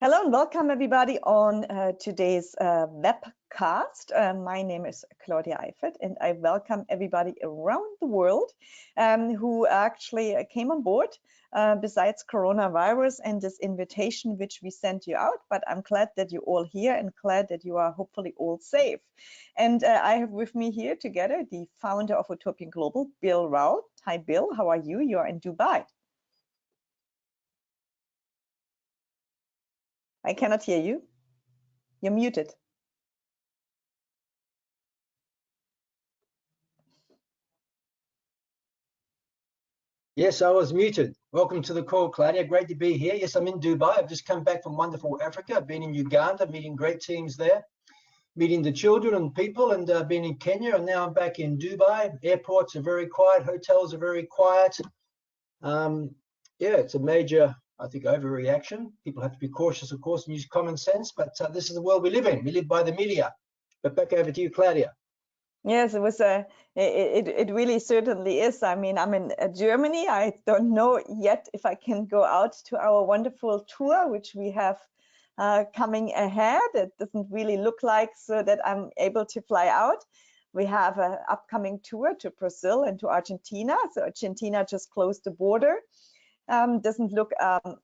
Hello and welcome everybody on today's webcast. My name is Claudia Eifert and I welcome everybody around the world who actually came on board besides coronavirus and this invitation which we sent you out. But I'm glad that you're all here and glad that you are hopefully all safe. And I have with me here together the founder of Utopian Global, Bill Rao. Hi Bill, how are you? You're in Dubai. I cannot hear you. You're muted. Yes, I was muted. Welcome to the call, Claudia. Great to be here. Yes, I'm in Dubai. I've just come back from wonderful Africa. I've been in Uganda, meeting great teams there, meeting the children and people, and been in Kenya, and now I'm back in Dubai. Airports are very quiet. Hotels are very quiet. Yeah, it's a major, I think, overreaction. People have to be cautious, of course, and use common sense, but this is the world we live in. We live by the media. But back over to you, Claudia. Yes, it was it really certainly is. I mean, I'm in Germany. I don't know yet if I can go out to our wonderful tour, which we have coming ahead. It doesn't really look like so that I'm able to fly out. We have an upcoming tour to Brazil and to Argentina. So Argentina just closed the border. Doesn't look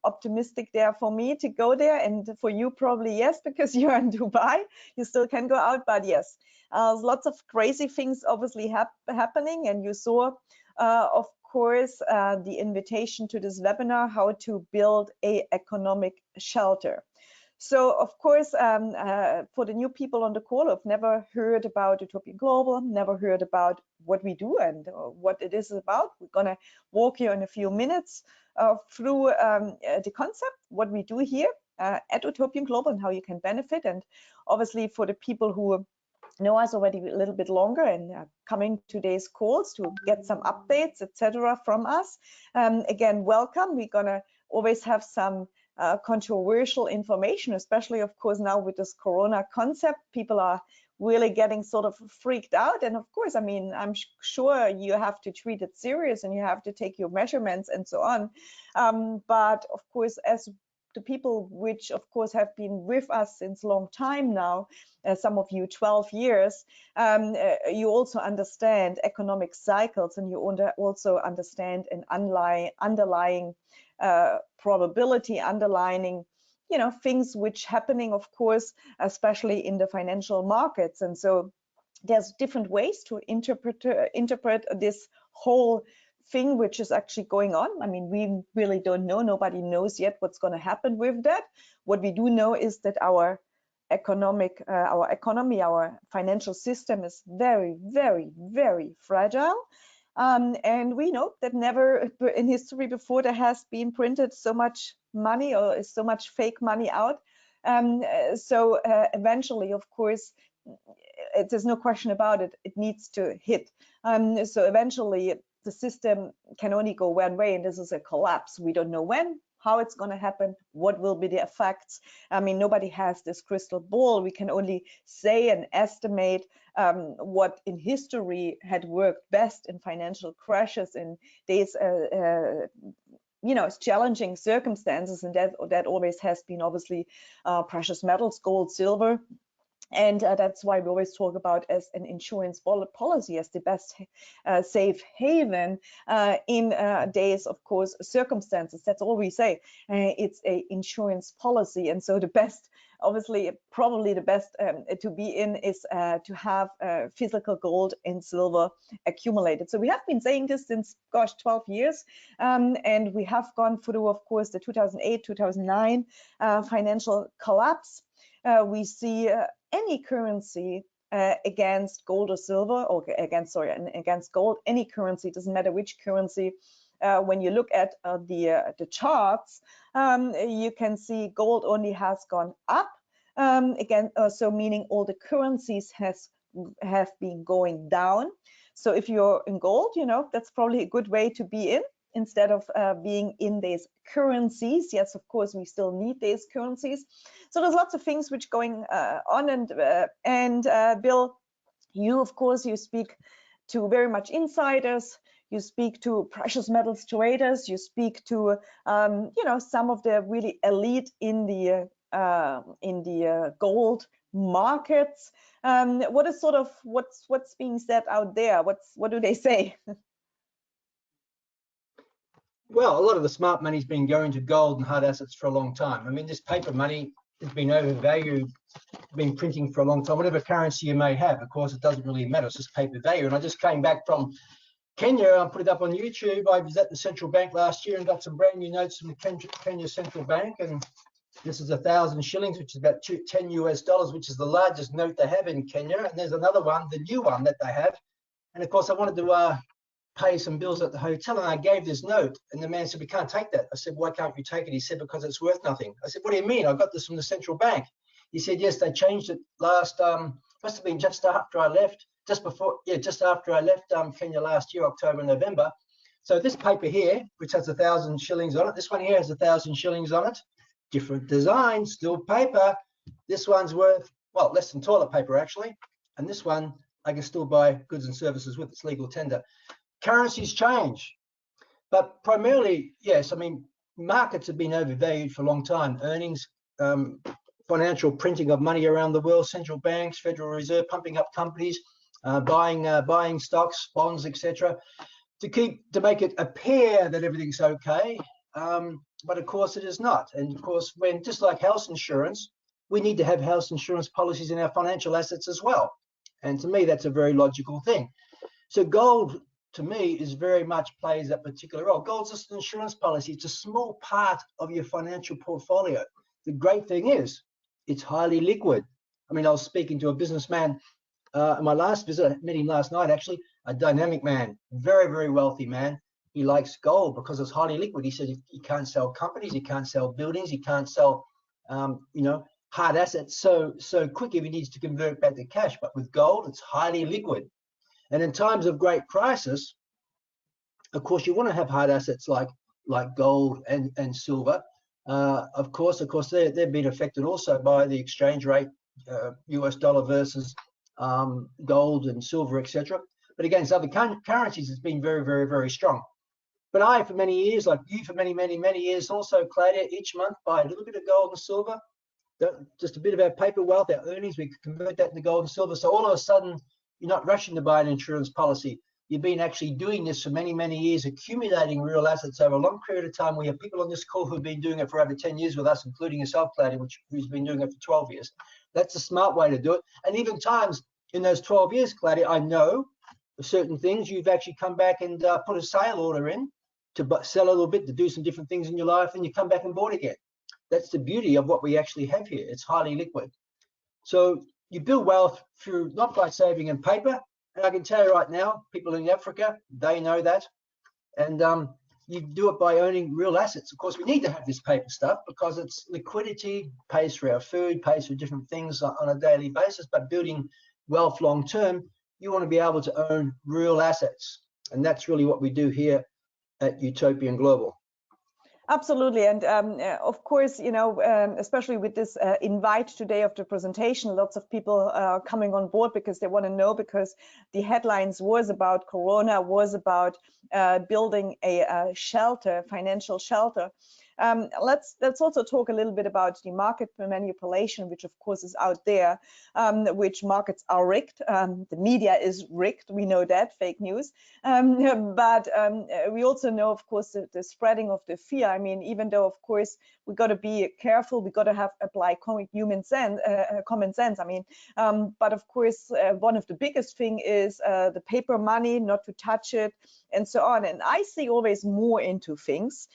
optimistic there for me to go there, and for you probably yes, because you're in Dubai, you still can go out. But yes, lots of crazy things obviously happening, and you saw of course the invitation to this webinar, how to build a economic shelter. So of course, for the new people on the call who've never heard about Utopian Global, never heard about what we do and what it is about, we're gonna walk you in a few minutes through the concept, what we do here at Utopian Global and how you can benefit. And obviously for the people who know us already a little bit longer and coming to today's calls to get some updates, etc. from us, again, welcome. We're gonna always have some controversial information, especially of course now with this corona concept. People are really getting sort of freaked out, and of course, I mean, I'm sure you have to treat it serious and you have to take your measurements and so on, but of course, as the people which of course have been with us since a long time now, some of you 12 years, you also understand economic cycles, and you also understand an underlying probability, underlining, you know, things which happening, of course, especially in the financial markets. And so there's different ways to interpret this whole thing which is actually going on. I mean, we really don't know. Nobody knows yet what's going to happen with that. What we do know is that our economy, our financial system is very, very, very fragile. And we know that never in history before there has been printed so much money or so much fake money out. So eventually, of course, there's no question about it, it needs to hit. So eventually the system can only go one way, and this is a collapse. We don't know when, how it's going to happen, what will be the effects. I mean, nobody has this crystal ball. We can only say and estimate what in history had worked best in financial crashes, in these you know, challenging circumstances, and that always has been obviously precious metals, gold, silver. And that's why we always talk about as an insurance policy as the best safe haven in days, of course, circumstances. That's all we say. It's a insurance policy. And so the best, obviously, probably the best to be in is to have physical gold and silver accumulated. So we have been saying this since, gosh, 12 years. And we have gone through, of course, the 2008, 2009 financial collapse. We see any currency against gold or silver, or against gold, any currency, doesn't matter which currency. When you look at the charts, you can see gold only has gone up again, so meaning all the currencies have been going down. So if you're in gold, you know, that's probably a good way to be in, instead of being in these currencies. Yes, of course, we still need these currencies. So there's lots of things which going on. And Bill, you, of course, you speak to very much insiders. You speak to precious metals traders. You speak to, you know, some of the really elite in the gold markets. What is sort of what's being said out there? What do they say? Well, a lot of the smart money's been going to gold and hard assets for a long time. I mean, this paper money has been overvalued, been printing for a long time. Whatever currency you may have, of course, it doesn't really matter. It's just paper value. And I just came back from Kenya. I put it up on YouTube. I was at the central bank last year and got some brand new notes from the Kenya Central Bank. And this is 1,000 shillings, which is about $10 US, which is the largest note they have in Kenya. And there's another one, the new one that they have. And of course, I wanted to pay some bills at the hotel, and I gave this note, and the man said, "We can't take that." I said, "Why can't you take it?" He said, "Because it's worth nothing." I said, "What do you mean? I got this from the central bank." He said, "Yes, they changed it last, must have been just after I left, just after I left Kenya last year, October, November. So this paper here, which has 1,000 shillings on it, this one here has 1,000 shillings on it, different design, still paper. This one's worth, well, less than toilet paper actually, and this one I can still buy goods and services with. Its legal tender. Currencies change, but primarily, yes, I mean, markets have been overvalued for a long time. Earnings, financial printing of money around the world, central banks, Federal Reserve pumping up companies, buying stocks, bonds, etc., to make it appear that everything's okay. But of course it is not. And of course, when just like house insurance, we need to have house insurance policies in our financial assets as well. And to me, that's a very logical thing. So gold, to me, is very much plays that particular role. Gold's just an insurance policy. It's a small part of your financial portfolio. The great thing is it's highly liquid. I mean, I was speaking to a businessman in my last visit. I met him last night, actually, a dynamic man, very, very wealthy man. He likes gold because it's highly liquid. He said he can't sell companies, he can't sell buildings, he can't sell, hard assets so quick if he needs to convert back to cash. But with gold, it's highly liquid. And in times of great crisis, of course, you want to have hard assets like gold and silver. Of course, they've been affected also by the exchange rate, US dollar versus gold and silver, etc. But against other currencies, it's been very, very, very strong. But I, for many years, like you for many, many, many years also, Claudia, each month buy a little bit of gold and silver, just a bit of our paper wealth, our earnings, we convert that into gold and silver. So all of a sudden, you're not rushing to buy an insurance policy. You've been actually doing this for many, many years, accumulating real assets over a long period of time. We have people on this call who've been doing it for over 10 years with us, including yourself, Claudia, who's been doing it for 12 years. That's a smart way to do it. And even times in those 12 years, Claudia, I know certain things you've actually come back and put a sale order in to sell a little bit, to do some different things in your life, and you come back and bought again. That's the beauty of what we actually have here. It's highly liquid. So you build wealth through not by saving in paper, and I can tell you right now, people in Africa, they know that, and you do it by owning real assets. Of course, we need to have this paper stuff because it's liquidity, pays for our food, pays for different things on a daily basis, but building wealth long term, you want to be able to own real assets, and that's really what we do here at Utopian Global. Absolutely, and of course, especially with this invite today of the presentation, lots of people are coming on board because they want to know, because the headlines was about Corona, was about building a shelter, financial shelter. Let's also talk a little bit about the market manipulation, which of course is out there, which markets are rigged. The media is rigged, we know that, fake news. But we also know, of course, the spreading of the fear. I mean, even though, of course, we got to be careful, we got to apply common sense. I mean, but of course, one of the biggest thing is the paper money, not to touch it, and so on. And I see always more into things.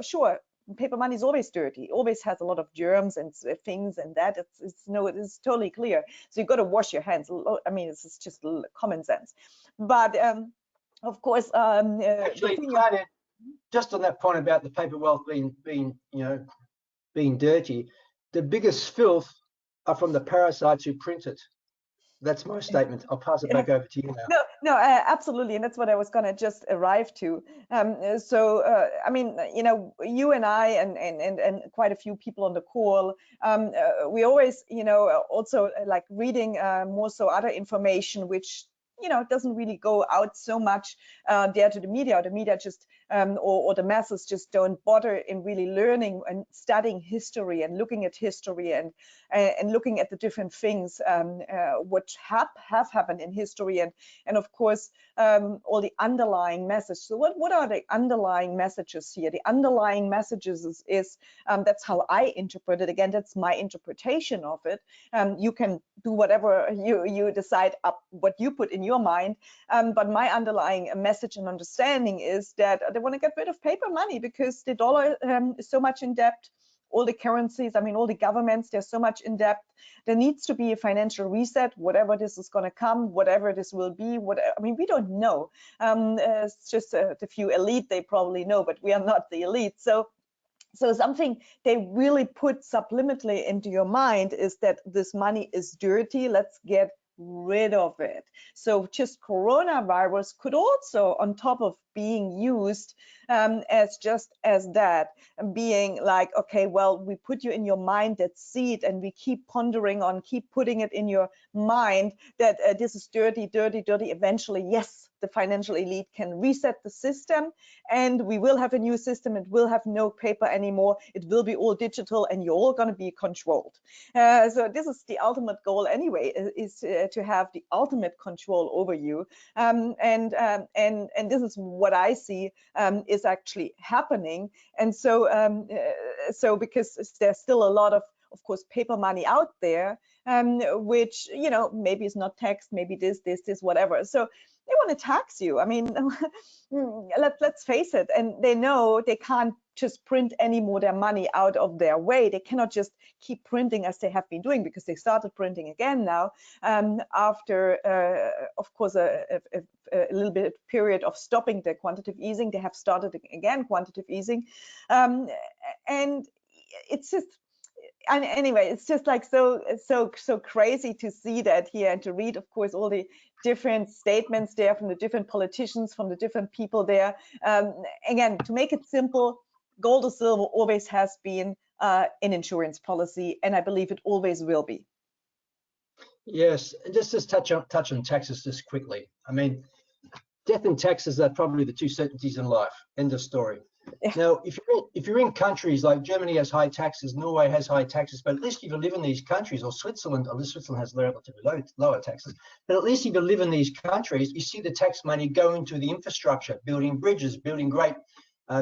Sure, paper money is always dirty, always has a lot of germs and things, and that it's totally clear. So you got to wash your hands. I mean, it's just common sense. But of course, actually, Claudia, just on that point about the paper wealth being dirty, the biggest filth are from the parasites who print it. That's my statement. I'll pass it back over to you now. No, absolutely, and that's what I was gonna just arrive to. I mean, you and I and quite a few people on the call, we always, also like reading more so other information which doesn't really go out so much there to the media. The media just or the masses just don't bother in really learning and studying history and looking at history and looking at the different things which have happened in history, and of course all the underlying messages. So what are the underlying messages here? The underlying messages is that's how I interpret it. Again, that's my interpretation of it. You can do whatever you decide up what you put in your mind, but my underlying message and understanding is that they want to get rid of paper money because the dollar is so much in debt. All the currencies, I mean, all the governments, they're so much in debt. There needs to be a financial reset, whatever this is going to come, whatever this will be. I mean, we don't know. It's just the few elite, they probably know, but we are not the elite. So something they really put subliminally into your mind is that this money is dirty. Let's get rid of it. So just coronavirus could also, on top of being used as just as that, being like, okay, well, we put you in your mind that seed, and we keep pondering on, keep putting it in your mind that this is dirty, dirty, dirty. Eventually, yes, the financial elite can reset the system, and we will have a new system. It will have no paper anymore. It will be all digital, and you're all going to be controlled. So this is the ultimate goal anyway, is to have the ultimate control over you. And this is what I see is actually happening. And so because there's still a lot of course, paper money out there, which, you know, maybe is not taxed, maybe this, whatever. So they want to tax you. I mean, let's face it. And they know they can't just print any more their money out of their way. They cannot just keep printing as they have been doing, because they started printing again now after, of course, a little bit period of stopping the quantitative easing. They have started again quantitative easing, and it's just. And anyway, it's just like so crazy to see that here, and to read, of course, all the different statements there from the different politicians, from the different people there. Again, to make it simple, gold or silver always has been an insurance policy, and I believe it always will be. Yes, and just touch on taxes just quickly. I mean, death and taxes are probably the two certainties in life. End of story. Yeah. Now, if you're in countries like Germany has high taxes, Norway has high taxes, but at least if you live in these countries, or Switzerland, at least Switzerland has relatively lower taxes, but at least if you live in these countries, you see the tax money go into the infrastructure, building bridges, building great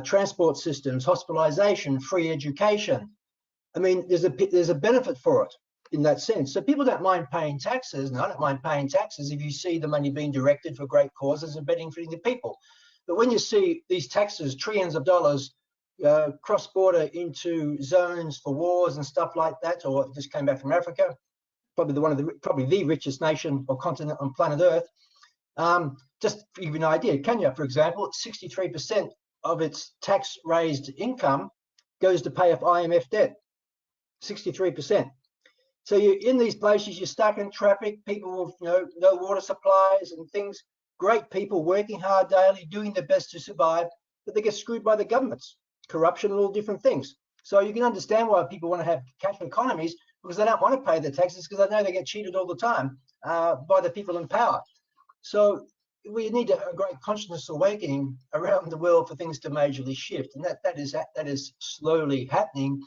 transport systems, hospitalization, free education. I mean, there's a benefit for it in that sense. So people don't mind paying taxes, and I don't mind paying taxes if you see the money being directed for great causes and benefiting the people. But when you see these taxes, trillions of dollars, cross-border into zones for wars and stuff like that, or it just came back from Africa, probably the richest nation or continent on planet Earth. Just to give you an idea, Kenya, for example, 63% of its tax-raised income goes to pay off IMF debt. 63%. So you're in these places, you're stuck in traffic, people with no water supplies and things. Great people working hard daily, doing their best to survive, but they get screwed by the governments, corruption and all different things. So you can understand why people want to have cash economies, because they don't want to pay their taxes, because they know they get cheated all the time by the people in power. So we need a great consciousness awakening around the world for things to majorly shift, and that is slowly happening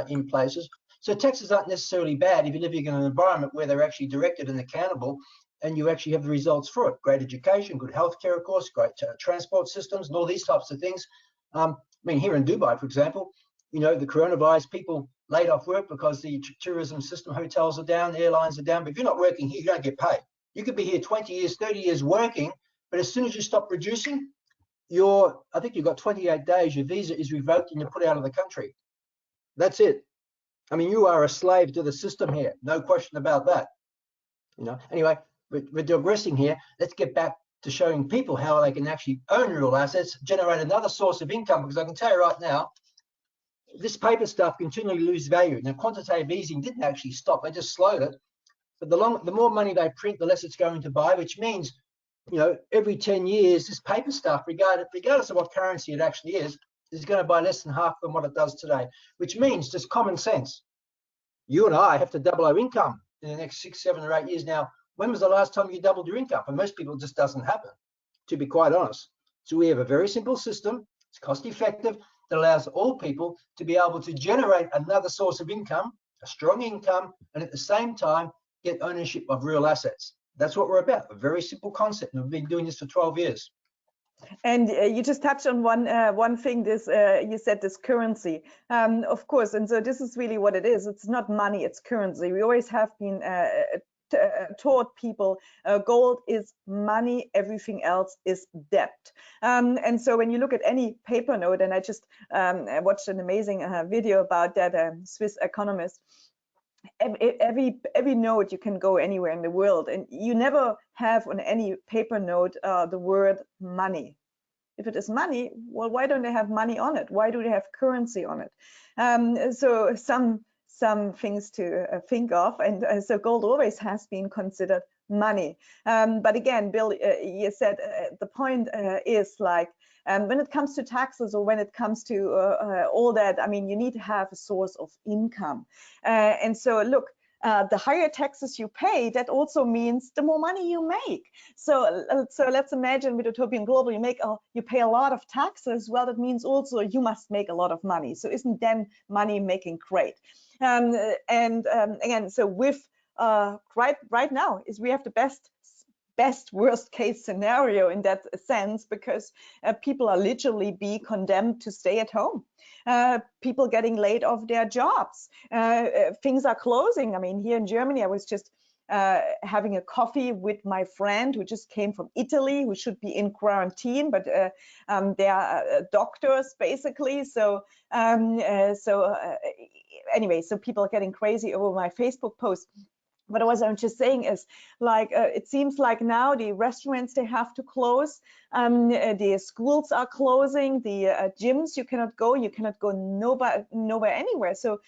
in places. So taxes aren't necessarily bad if you're living in an environment where they're actually directed and accountable, and you actually have the results for it. Great education, good healthcare, of course, great transport systems, and all these types of things. I mean, here in Dubai, for example, the coronavirus, people laid off work because the tourism system, hotels are down, the airlines are down. But if you're not working here, you don't get paid. You could be here 20 years, 30 years working, but as soon as you stop producing, I think you've got 28 days, your visa is revoked and you're put out of the country. That's it. I mean, you are a slave to the system here. No question about that. Anyway, we're digressing here. Let's get back to showing people how they can actually own real assets, generate another source of income, because I can tell you right now, this paper stuff continually loses value. Now, quantitative easing didn't actually stop, they just slowed it. But the more money they print, the less it's going to buy, which means, every 10 years, this paper stuff, regardless of what currency it actually is going to buy less than half than what it does today, which means just common sense. You and I have to double our income in the next 6, 7, or 8 years. Now, when was the last time you doubled your income? For most people, it just doesn't happen, to be quite honest. So we have a very simple system. It's cost effective. It allows all people to be able to generate another source of income, a strong income, and at the same time get ownership of real assets. That's what we're about. A very simple concept. And we've been doing this for 12 years. And you just touched on one thing. This you said this currency, of course, and so this is really what it is. It's not money; it's currency. We always have been taught people gold is money, everything else is debt. And so when you look at any paper note, and I just watched an amazing video about that Swiss economist. Every note, you can go anywhere in the world, and you never have on any paper note the word money. If it is money, well, why don't they have money on it? Why do they have currency on it? So some things to think of, and so gold always has been considered money. But again, Bill, you said the point is like when it comes to taxes, or when it comes to all that, I mean, you need to have a source of income. And so look, the higher taxes you pay, that also means the more money you make. So let's imagine with Utopian Global, you pay a lot of taxes. Well, that means also you must make a lot of money. So isn't then money making great? Again, so with right now is we have the best worst case scenario in that sense, because people are literally be condemned to stay at home. People getting laid off their jobs. Things are closing. I mean, here in Germany, I was just having a coffee with my friend who just came from Italy, who should be in quarantine, but they are doctors basically. So anyway, so people are getting crazy over my Facebook post. But what I'm just saying is, like, it seems like now the restaurants, they have to close, the schools are closing, the gyms, you cannot go nowhere anywhere. So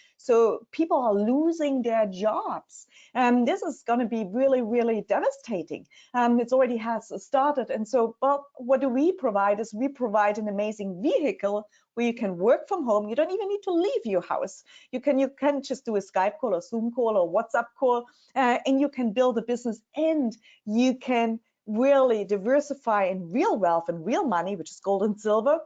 people are losing their jobs. This is going to be really, really devastating. It already has started. And so, well, what do we provide is we provide an amazing vehicle where you can work from home. You don't even need to leave your house. You can just do a Skype call or Zoom call or WhatsApp call, and you can build a business, and you can really diversify in real wealth and real money, which is gold and silver.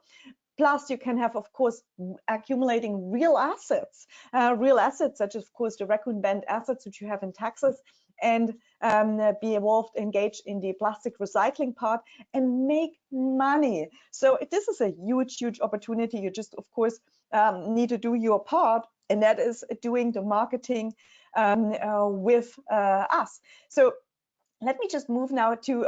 Plus, you can have, of course, accumulating real assets such as, of course, the raccoon band assets, which you have in Texas, and be involved, engaged in the plastic recycling part and make money. So this is a huge, huge opportunity. You just, of course, need to do your part, and that is doing the marketing with us. So let me just move now to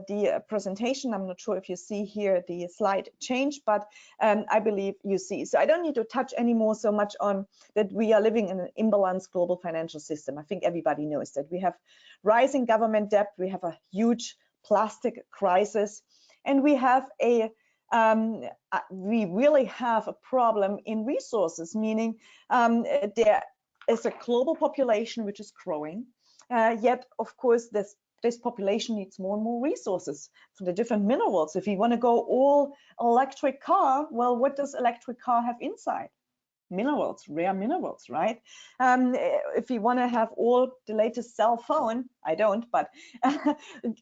the presentation. I'm not sure if you see here the slide change, but I believe you see. So I don't need to touch anymore so much on that we are living in an imbalanced global financial system. I think everybody knows that. We have rising government debt, we have a huge plastic crisis, and we have we really have a problem in resources, meaning there is a global population which is growing, yet, of course, this population needs more and more resources for the different minerals. If you want to go all electric car, well, what does electric car have inside? Minerals, rare minerals, right? If you want to have all the latest cell phone, I don't, but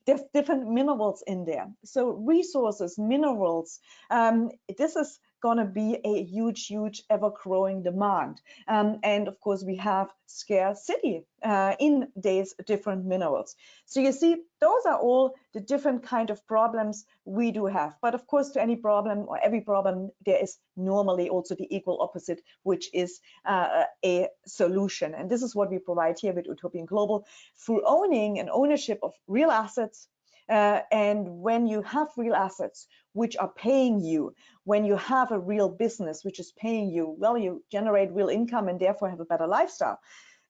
there's different minerals in there. So resources, minerals, this is going to be a huge, huge, ever-growing demand. And of course, we have scarcity in these different minerals. So you see, those are all the different kind of problems we do have. But of course, to any problem or every problem, there is normally also the equal opposite, which is a solution. And this is what we provide here with Utopian Global through owning and ownership of real assets. And when you have real assets which are paying you, when you have a real business which is paying you, well, you generate real income and therefore have a better lifestyle.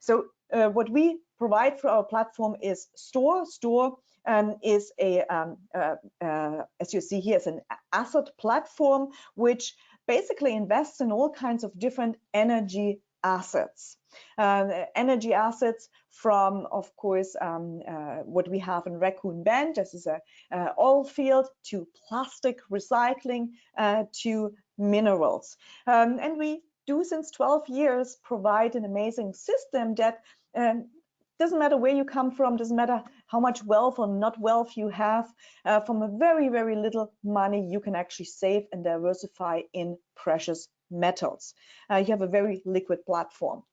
So what we provide for our platform is Store. Store is as you see here, is an asset platform which basically invests in all kinds of different energy assets. Energy assets from, of course, what we have in Raccoon Bend, this is a oil field, to plastic recycling, to minerals. And we do, since 12 years, provide an amazing system that Doesn't matter where you come from, doesn't matter how much wealth or not wealth you have. From a very, very little money, you can actually save and diversify in precious metals. You have a very liquid platform.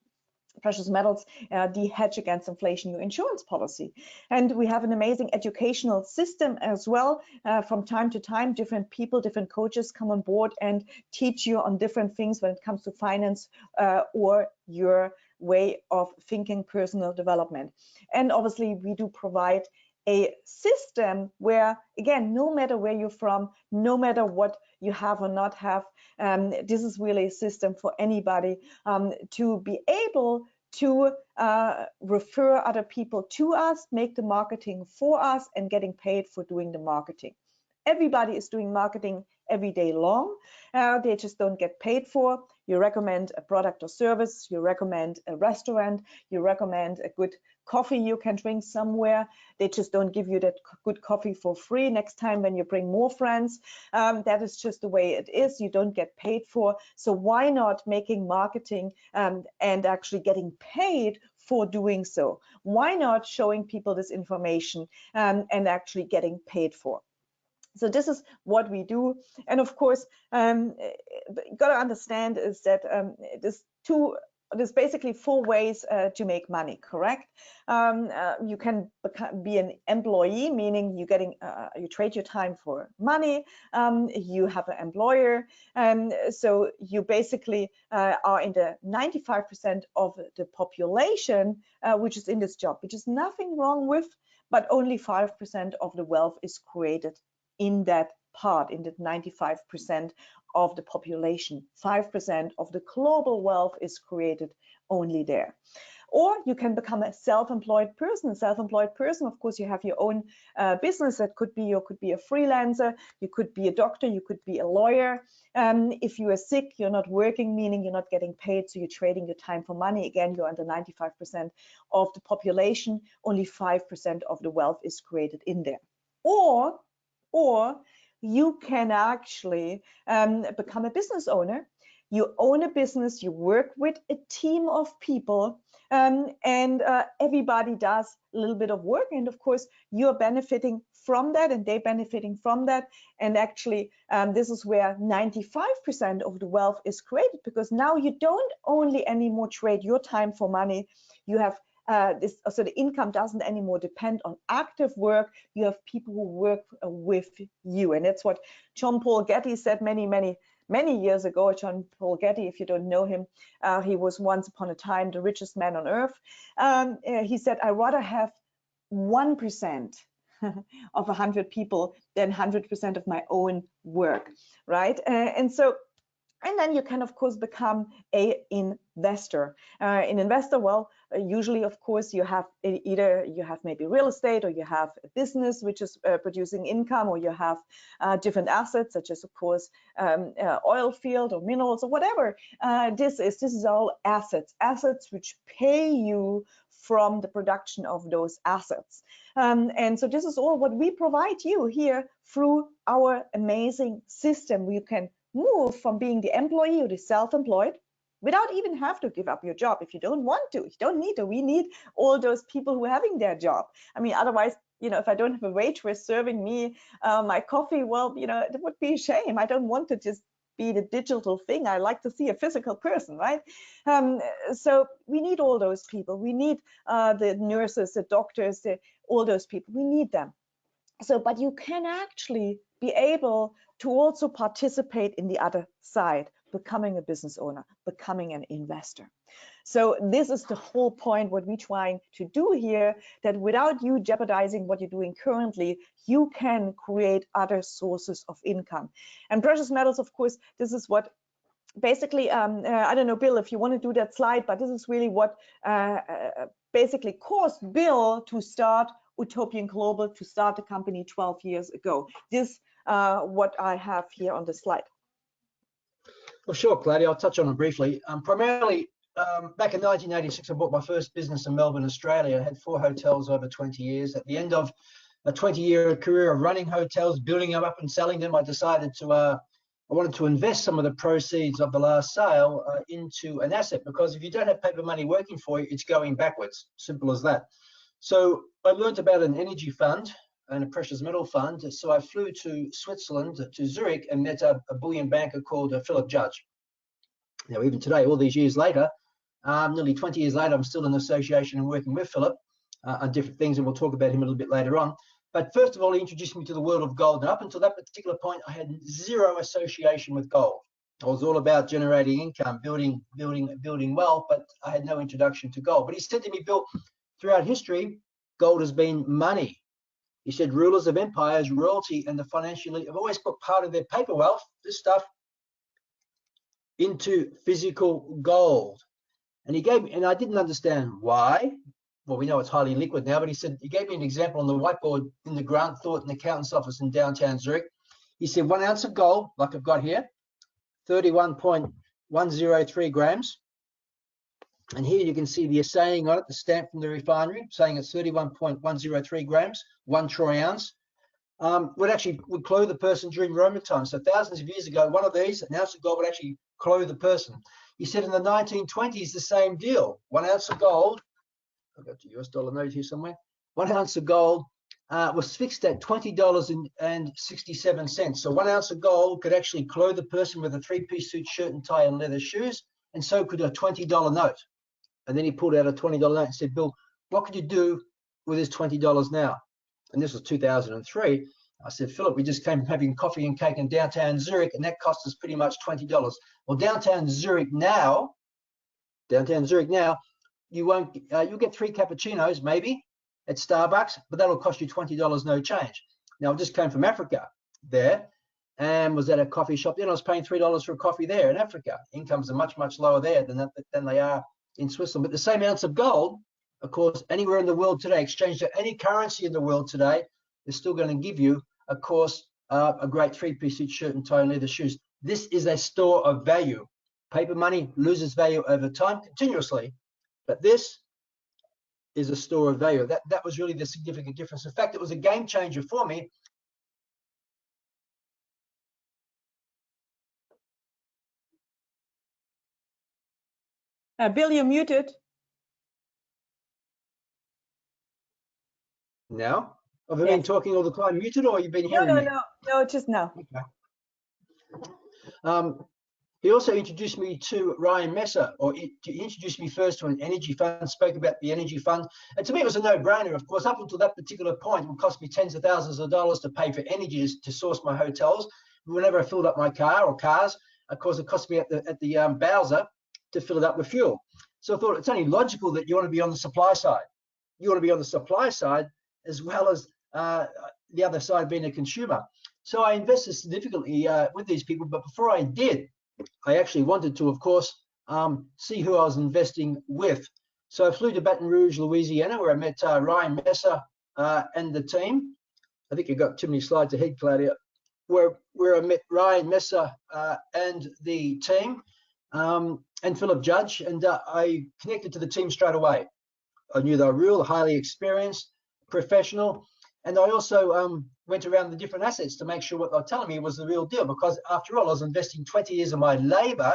Precious metals, the hedge against inflation, your insurance policy. And we have an amazing educational system as well. From time to time, different people, different coaches come on board and teach you on different things when it comes to finance or your way of thinking, personal development. And obviously, we do provide a system where, again, no matter where you're from, no matter what you have or not have, this is really a system for anybody to be able to refer other people to us, make the marketing for us, and getting paid for doing the marketing. Everybody is doing marketing every day long. They just don't get paid for. You recommend a product or service, you recommend a restaurant, you recommend a good coffee you can drink somewhere. They just don't give you that good coffee for free next time when you bring more friends. That is just the way it is. You don't get paid for. So why not making marketing and actually getting paid for doing so? Why not showing people this information and actually getting paid for? So this is what we do. And of course, you got to understand is that there's basically 4 ways to make money, correct? You can be an employee, meaning you trade your time for money. You have an employer, so you basically are in the 95% of the population which is in this job, which is nothing wrong with, but only 5% of the wealth is created in that part, in the 95% of the population. 5% of the global wealth is created only there. Or you can become a self-employed person. A self-employed person, of course, you have your own business. That could be, you could be a freelancer, you could be a doctor, you could be a lawyer. If you are sick, you're not working, meaning you're not getting paid, so you're trading your time for money. Again, you're under 95% of the population. Only 5% of the wealth is created in there. Or you can actually become a business owner. You own a business, you work with a team of people, and everybody does a little bit of work. And of course, you're benefiting from that and they're benefiting from that. And actually, this is where 95% of the wealth is created, because now you don't only anymore trade your time for money. You have so the income doesn't anymore depend on active work. You have people who work with you. And that's what John Paul Getty said many years ago. John Paul Getty, if you don't know him, he was once upon a time the richest man on earth. He said, I rather have 1% of 100 people than 100% of my own work, right? And then you can, of course, become an investor. An investor, well, usually, of course, you have either you have maybe real estate, or you have a business which is producing income, or you have different assets, such as, of course, oil field or minerals or whatever. This is all assets which pay you from the production of those assets. And so this is all what we provide you here through our amazing system. You can move from being the employee or the self-employed without even have to give up your job if you don't want to. You don't need to. We need all those people who are having their job. I mean, otherwise, if I don't have a waitress serving me my coffee, well, it would be a shame. I don't want to just be the digital thing. I like to see a physical person, right? So we need all those people. We need the nurses, the doctors, all those people. We need them. So, but you can actually be able to also participate in the other side, becoming a business owner, becoming an investor. So this is the whole point, what we're trying to do here, that without you jeopardizing what you're doing currently, you can create other sources of income. And precious metals, of course, this is what basically, I don't know, Bill, if you want to do that slide, but this is really what basically caused Bill to start Utopian Global, to start the company 12 years ago. This what I have here on the slide. Well, sure, Claudia, I'll touch on it briefly. Primarily, back in 1986, I bought my first business in Melbourne, Australia. I had 4 hotels over 20 years. At the end of a 20-year career of running hotels, building them up and selling them, I decided to I wanted to invest some of the proceeds of the last sale into an asset, because if you don't have paper money working for you, it's going backwards. Simple as that. So I learned about an energy fund and a precious metal fund. So I flew to Switzerland, to Zurich, and met a bullion banker called Philip Judge. Now, even today, all these years later, nearly 20 years later, I'm still in association and working with Philip on different things, and we'll talk about him a little bit later on. But first of all, he introduced me to the world of gold. And up until that particular point, I had zero association with gold. I was all about generating income, building wealth, but I had no introduction to gold. But he said to me, Bill, throughout history, gold has been money. He said rulers of empires, royalty, and the financial elite have always put part of their paper wealth, this stuff, into physical gold. And he gave me, and I didn't understand why. Well, we know it's highly liquid now, but he said, he gave me an example on the whiteboard in the Grant Thornton accountant's office in downtown Zurich. He said 1 ounce of gold, like I've got here, 31.103 grams. And here you can see the saying on it, the stamp from the refinery, saying it's 31.103 grams, 1 troy ounce. Would clothe the person during Roman times. So thousands of years ago, one of these, an ounce of gold, would actually clothe the person. He said in the 1920s, the same deal. 1 ounce of gold, I've got the US dollar note here somewhere. 1 ounce of gold was fixed at $20.67. So 1 ounce of gold could actually clothe a person with a 3-piece suit, shirt and tie, and leather shoes, and so could a $20 note. And then he pulled out a $20 note and said, Bill, what could you do with this $20 now? And this was 2003. I said, Philip, we just came from having coffee and cake in downtown Zurich, and that cost us pretty much $20. Well, downtown Zurich now, you'll get 3 cappuccinos maybe at Starbucks, but that'll cost you $20 no change. Now, I just came from Africa there and was at a coffee shop. Then I was paying $3 for a coffee there in Africa. Incomes are much, much lower there than they are in Switzerland. But the same ounce of gold, of course, anywhere in the world today, exchanged to any currency in the world today, is still going to give you, of course, a great 3-piece suit, shirt and tie, and leather shoes. This is a store of value. Paper money loses value over time continuously, but this is a store of value. That was really the significant difference. In fact, it was a game changer for me. Bill, you're muted. Now, have I been talking all the time muted, or you've been hearing me? No, just now. Okay. He also introduced me to Ryan Messer, or he introduced me first to an energy fund, spoke about the energy fund. And to me, it was a no-brainer. Of course, up until that particular point, it would cost me tens of thousands of dollars to pay for energy to source my hotels. Whenever I filled up my car or cars, of course, it cost me at the Bowser to fill it up with fuel. So I thought it's only logical that you want to be on the supply side. You want to be on the supply side as well as the other side being a consumer. So I invested significantly with these people, but before I did, I actually wanted to, of course, see who I was investing with. So I flew to Baton Rouge, Louisiana, where I met Ryan Messer and the team. I think you got too many slides ahead, Claudia. Where I met Ryan Messer and the team, and Philip Judge, and I connected to the team straight away. I knew they were real, highly experienced, professional, and I also went around the different assets to make sure what they were telling me was the real deal, because after all, I was investing 20 years of my labor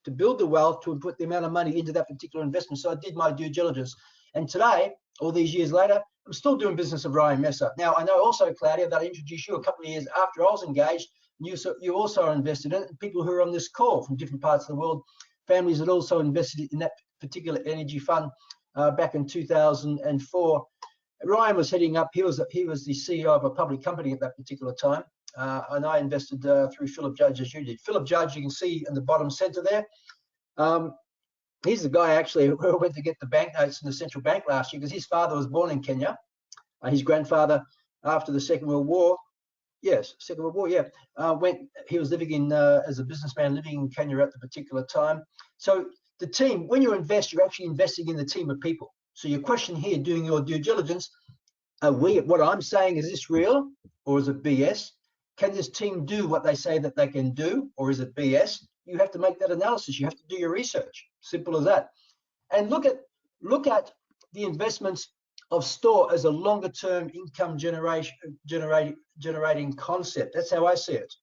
to build the wealth, to put the amount of money into that particular investment. So I did my due diligence. And today, all these years later, I'm still doing business with Ryan Messer. Now, I know also, Claudia, that I introduced you a couple of years after I was engaged. You also are invested in it. People who are on this call from different parts of the world, families that also invested in that particular energy fund back in 2004. Ryan was heading up. He was the CEO of a public company at that particular time, and I invested through Philip Judge, as you did. Philip Judge, you can see in the bottom center there. He's the guy actually who went to get the banknotes in the central bank last year, because his father was born in Kenya. His grandfather, after the Second World War, he was living in as a businessman living in Kenya at the particular time. So the team, when you invest, you're actually investing in the team of people. So your question here, doing your due diligence, what I'm saying, is this real or is it BS? Can this team do what they say that they can do, or is it BS? You have to make that analysis. You have to do your research. Simple as that. And look at the investments of store as a longer-term income generating concept. That's how I see it.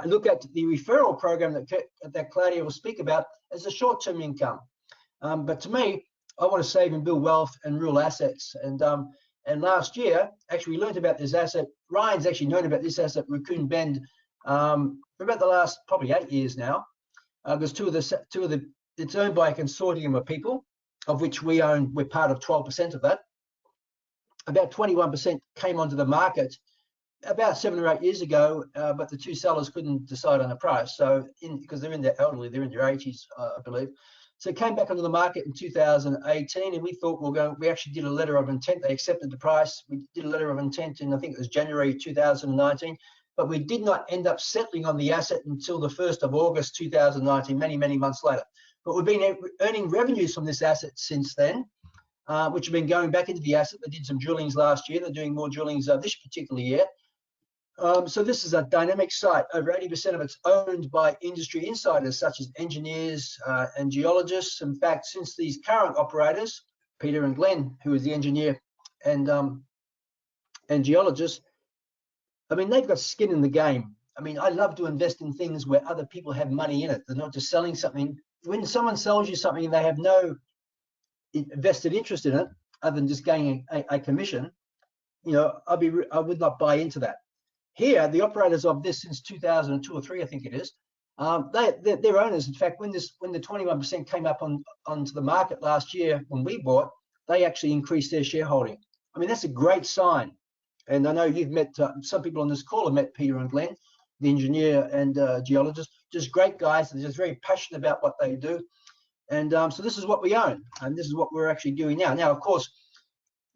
Look at the referral program that Claudia will speak about as a short-term income. But to me, I want to save and build wealth and real assets. And last year, actually, we learned about this asset. Ryan's actually known about this asset, Raccoon Bend, for about the last probably 8 years now. There's two of the. It's owned by a consortium of people, of which we're part of 12% of that. About 21% came onto the market about 7 or 8 years ago, but the two sellers couldn't decide on a price. So, because they're in their elderly, they're in their 80s, I believe. So it came back onto the market in 2018, and we thought we actually did a letter of intent. They accepted the price. We did a letter of intent in, I think it was January 2019, but we did not end up settling on the asset until the 1st of August 2019, many, many months later. But we've been earning revenues from this asset since then, which have been going back into the asset. They did some drillings last year. They're doing more drillings this particular year. So this is a dynamic site. Over 80% of it's owned by industry insiders, such as engineers and geologists. In fact, since these current operators, Peter and Glenn, who is the engineer and geologist, I mean, they've got skin in the game. I mean, I love to invest in things where other people have money in it. They're not just selling something. When someone sells you something and they have no vested interest in it, other than just getting a commission, you know, I would not buy into that. Here, the operators of this since 2002 or 3, I think it is, they're owners. In fact, when the 21% came up onto the market last year when we bought, they actually increased their shareholding. I mean, that's a great sign. And I know you've met some people on this call have met Peter and Glenn, the engineer and geologist, just great guys. They're just very passionate about what they do. And so this is what we own, and this is what we're actually doing now. Now, of course,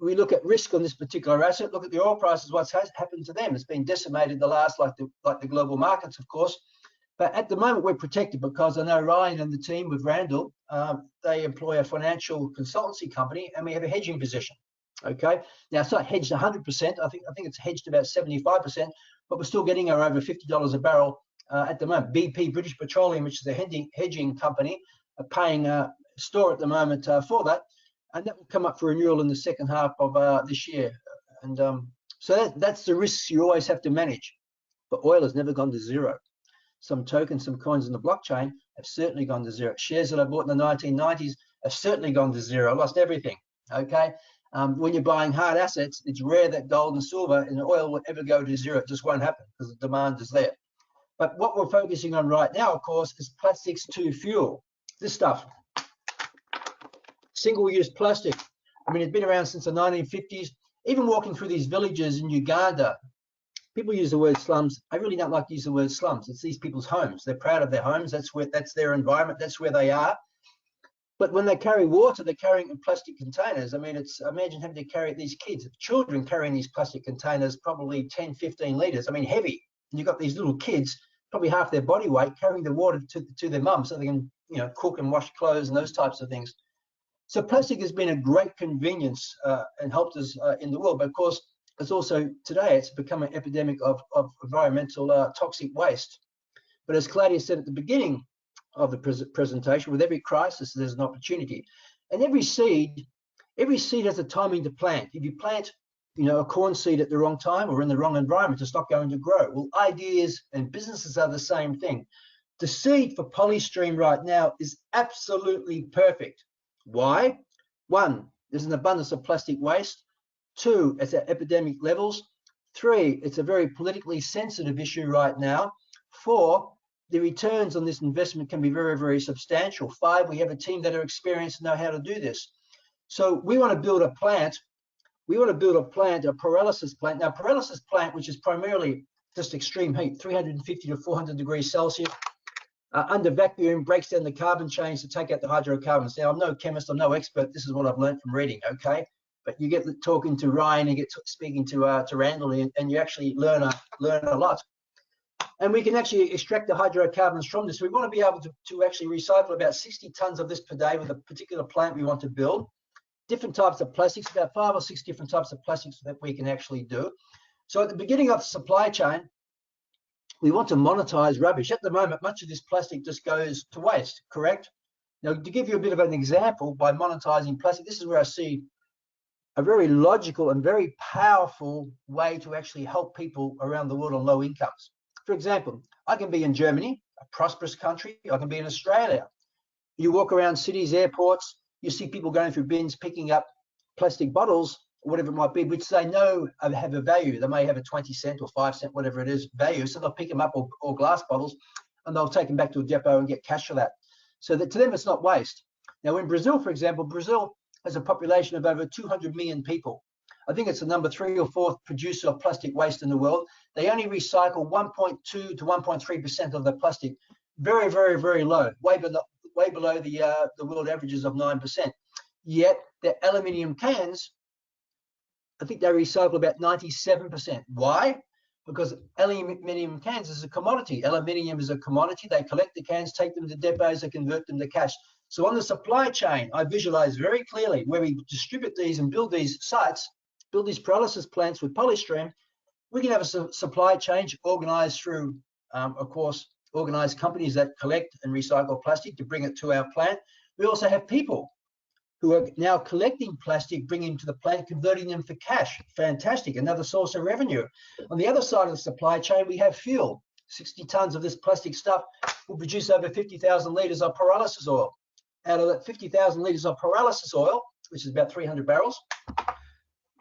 we look at risk on this particular asset. Look at the oil prices. What's happened to them? It's been decimated the last, like the global markets, of course. But at the moment, we're protected because I know Ryan and the team with Randall, they employ a financial consultancy company, and we have a hedging position. Okay. Now it's not hedged 100%. I think it's hedged about 75%, but we're still getting our over $50 a barrel at the moment. BP, British Petroleum, which is a hedging company, are paying store at the moment for that. And that will come up for renewal in the second half of this year. And so that's the risks you always have to manage. But oil has never gone to zero. Some tokens, some coins in the blockchain have certainly gone to zero. Shares that I bought in the 1990s have certainly gone to zero. I lost everything. Okay. When you're buying hard assets, it's rare that gold and silver and oil will ever go to zero. It just won't happen because the demand is there. But what we're focusing on right now, of course, is plastics to fuel. This stuff. Single-use plastic. I mean, it's been around since the 1950s. Even walking through these villages in Uganda, people use the word slums. I really don't like to use the word slums. It's these people's homes. They're proud of their homes. That's their environment. That's where they are. But when they carry water, they're carrying in plastic containers. I mean, imagine having to carry these kids, children carrying these plastic containers, probably 10, 15 liters. I mean, heavy. And you've got these little kids, probably half their body weight, carrying the water to their mum so they can, you know, cook and wash clothes and those types of things. So plastic has been a great convenience and helped us in the world. But of course, it's also today, it's become an epidemic of environmental toxic waste. But as Claudia said at the beginning of the presentation, with every crisis, there's an opportunity. And every seed has a timing to plant. If you plant, you know, a corn seed at the wrong time or in the wrong environment, it's not going to grow. Well, ideas and businesses are the same thing. The seed for Polystream right now is absolutely perfect. Why? 1, there's an abundance of plastic waste. 2, it's at epidemic levels. 3, it's a very politically sensitive issue right now. 4, the returns on this investment can be very, very substantial. 5, we have a team that are experienced and know how to do this. So we want to build a plant. We want to build a plant, a pyrolysis plant. Now, pyrolysis plant, which is primarily just extreme heat, 350 to 400 degrees Celsius, under vacuum, breaks down the carbon chains to take out the hydrocarbons. Now, I'm no chemist, I'm no expert. This is what I've learned from reading, okay? But you get talking to Ryan, you get speaking to Randall, and you actually learn a lot. And we can actually extract the hydrocarbons from this. We want to be able to actually recycle about 60 tons of this per day with a particular plant we want to build. Different types of plastics, about 5 or 6 different types of plastics that we can actually do. So at the beginning of the supply chain, we want to monetize rubbish. At the moment, much of this plastic just goes to waste, correct? Now, to give you a bit of an example, by monetizing plastic, this is where I see a very logical and very powerful way to actually help people around the world on low incomes. For example, I can be in Germany, a prosperous country. I can be in Australia. You walk around cities, airports, you see people going through bins, picking up plastic bottles, whatever it might be, which they know have a value. They may have a 20 cent or 5 cent, whatever it is, value. So they'll pick them up, or glass bottles, and they'll take them back to a depot and get cash for that. So that to them, it's not waste. Now, in Brazil, for example, Brazil has a population of over 200 million people. I think it's the number 3 or 4th producer of plastic waste in the world. They only recycle 1.2 to 1.3% of the plastic. Very, very, very low, way below the world averages of 9%. Yet their aluminium cans, I think they recycle about 97%. Why? Because aluminium cans is a commodity. Aluminium is a commodity. They collect the cans, take them to depots, they convert them to cash. So on the supply chain, I visualize very clearly where we distribute these and build these sites, build these pyrolysis plants with Polystream. We can have a supply chain organized through, of course, organized companies that collect and recycle plastic to bring it to our plant. We also have people who are now collecting plastic, bringing to the plant, converting them for cash. Fantastic, another source of revenue. On the other side of the supply chain, we have fuel. 60 tons of this plastic stuff will produce over 50,000 litres of pyrolysis oil. Out of that 50,000 litres of pyrolysis oil, which is about 300 barrels,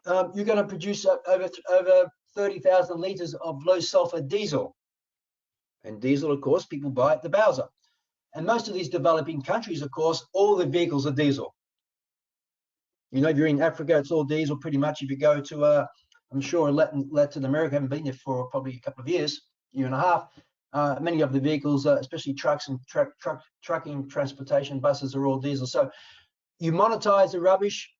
you're going to produce over 30,000 litres of low sulfur diesel. And diesel, of course, people buy at the Bowser. And most of these developing countries, of course, all the vehicles are diesel. You know, if you're in Africa, it's all diesel pretty much. If you go to, I'm sure Latin America, I haven't been there for probably a couple of years, year and a half. Many of the vehicles, especially trucks and trucking, transportation, buses are all diesel. So you monetize the rubbish.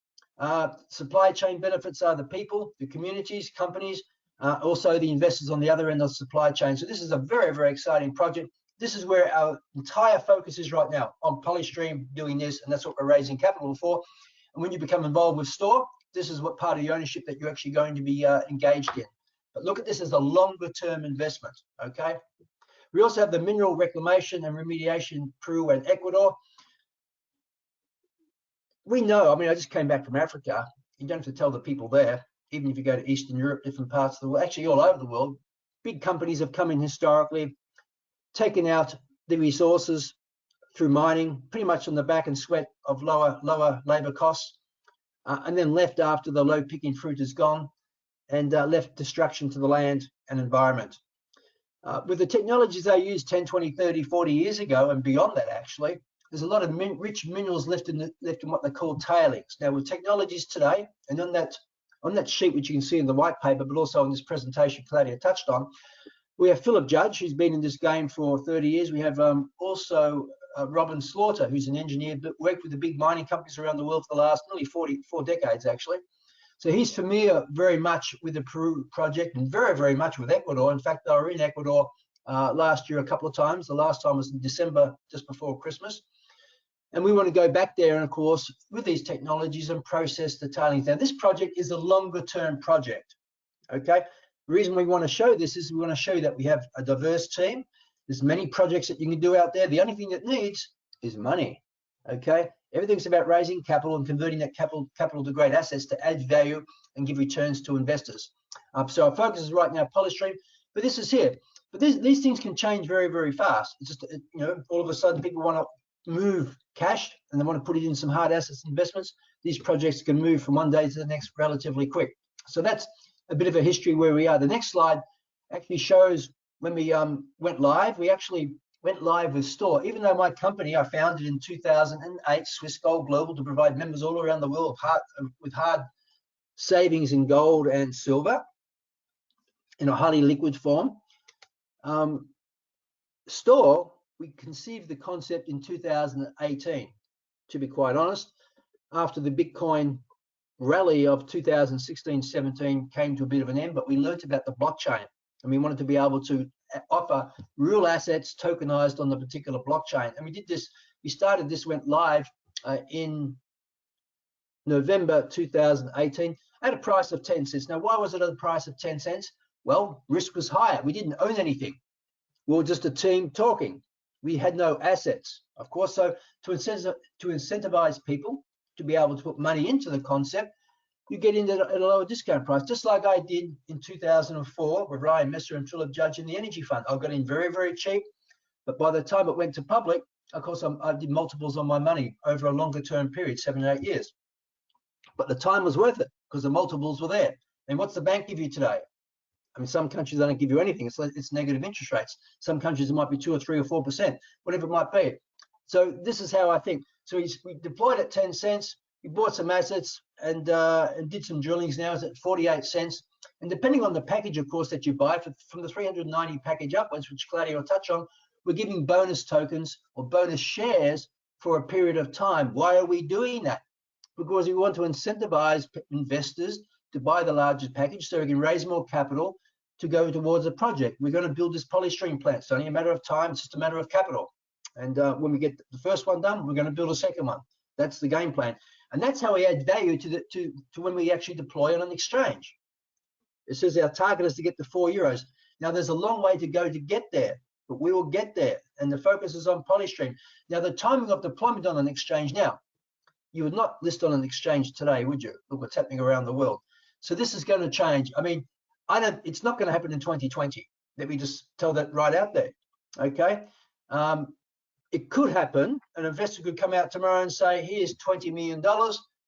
Supply chain benefits are the people, the communities, companies, also the investors on the other end of the supply chain. So this is a very, very exciting project. This is where our entire focus is right now, on Polystream doing this, and that's what we're raising capital for. And when you become involved with Store, this is what part of the ownership that you're actually going to be engaged in. But look at this as a longer term investment, okay? We also have the mineral reclamation and remediation, Peru and Ecuador. We know, I mean, I just came back from Africa. You don't have to tell the people there, even if you go to Eastern Europe, different parts of the world, actually all over the world, big companies have come in historically, taken out the resources through mining, pretty much on the back and sweat of lower labor costs, and then left after the low picking fruit is gone, and left destruction to the land and environment. With the technologies they used 10, 20, 30, 40 years ago, and beyond that actually, there's a lot of rich minerals left in what they call tailings. Now with technologies today, and on that sheet which you can see in the white paper, but also in this presentation Claudia touched on, we have Philip Judge, who's been in this game for 30 years. We have also Robin Slaughter, who's an engineer that worked with the big mining companies around the world for the last nearly 4 decades, actually. So he's familiar very much with the Peru project and very, very much with Ecuador. In fact, they were in Ecuador last year a couple of times. The last time was in December, just before Christmas. And we want to go back there and, of course, with these technologies and process the tailings. Now, this project is a longer-term project, okay? The reason we want to show this is we want to show you that we have a diverse team. There's many projects that you can do out there. The only thing that needs is money, okay? Everything's about raising capital and converting that capital to great assets to add value and give returns to investors. So our focus is right now Polystream, but this is here. But these things can change very, very fast. It's just, you know, all of a sudden people want to move cash and they want to put it in some hard assets investments. These projects can move from one day to the next relatively quick. So that's a bit of a history where we are. The next slide actually shows when we went live. We actually went live with Store. Even though my company, I founded in 2008, Swiss Gold Global, to provide members all around the world with hard savings in gold and silver in a highly liquid form. Store, we conceived the concept in 2018, to be quite honest. After the Bitcoin rally of 2016-17 came to a bit of an end, but we learned about the blockchain and we wanted to be able to offer real assets tokenized on the particular blockchain. And we did this, went live in November 2018 at a price of 10 cents. Now, why was it at a price of 10 cents? Well, risk was higher. We didn't own anything. We were just a team talking. We had no assets, of course. So to incentivize people to be able to put money into the concept, you get in at a lower discount price, just like I did in 2004 with Ryan Messer and Philip Judge in the energy fund. I got in very, very cheap, but by the time it went to public, of course, I did multiples on my money over a longer term period, 7 or 8 years. But the time was worth it because the multiples were there. And what's the bank give you today? I mean, some countries don't give you anything. It's negative interest rates. Some countries it might be 2 or 3 or 4%, whatever it might be. So this is how I think. So we deployed at 10 cents. We bought some assets and did some drillings. Now it's at 48 cents. And depending on the package, of course, that you buy, from the 390 package upwards, which Claudia will touch on, we're giving bonus tokens or bonus shares for a period of time. Why are we doing that? Because we want to incentivize investors to buy the largest package so we can raise more capital to go towards a project. We're going to build this Polystream plant. It's only a matter of time. It's just a matter of capital. And when we get the first one done, we're going to build a second one. That's the game plan. And that's how we add value to when we actually deploy on an exchange. It says our target is to get to €4. Now, there's a long way to go to get there, but we will get there. And the focus is on Polystream. Now, the timing of deployment on an exchange now, you would not list on an exchange today, would you? Look what's happening around the world. So this is going to change. I mean, it's not going to happen in 2020. Let me just tell that right out there. Okay. It could happen. An investor could come out tomorrow and say, here's $20 million.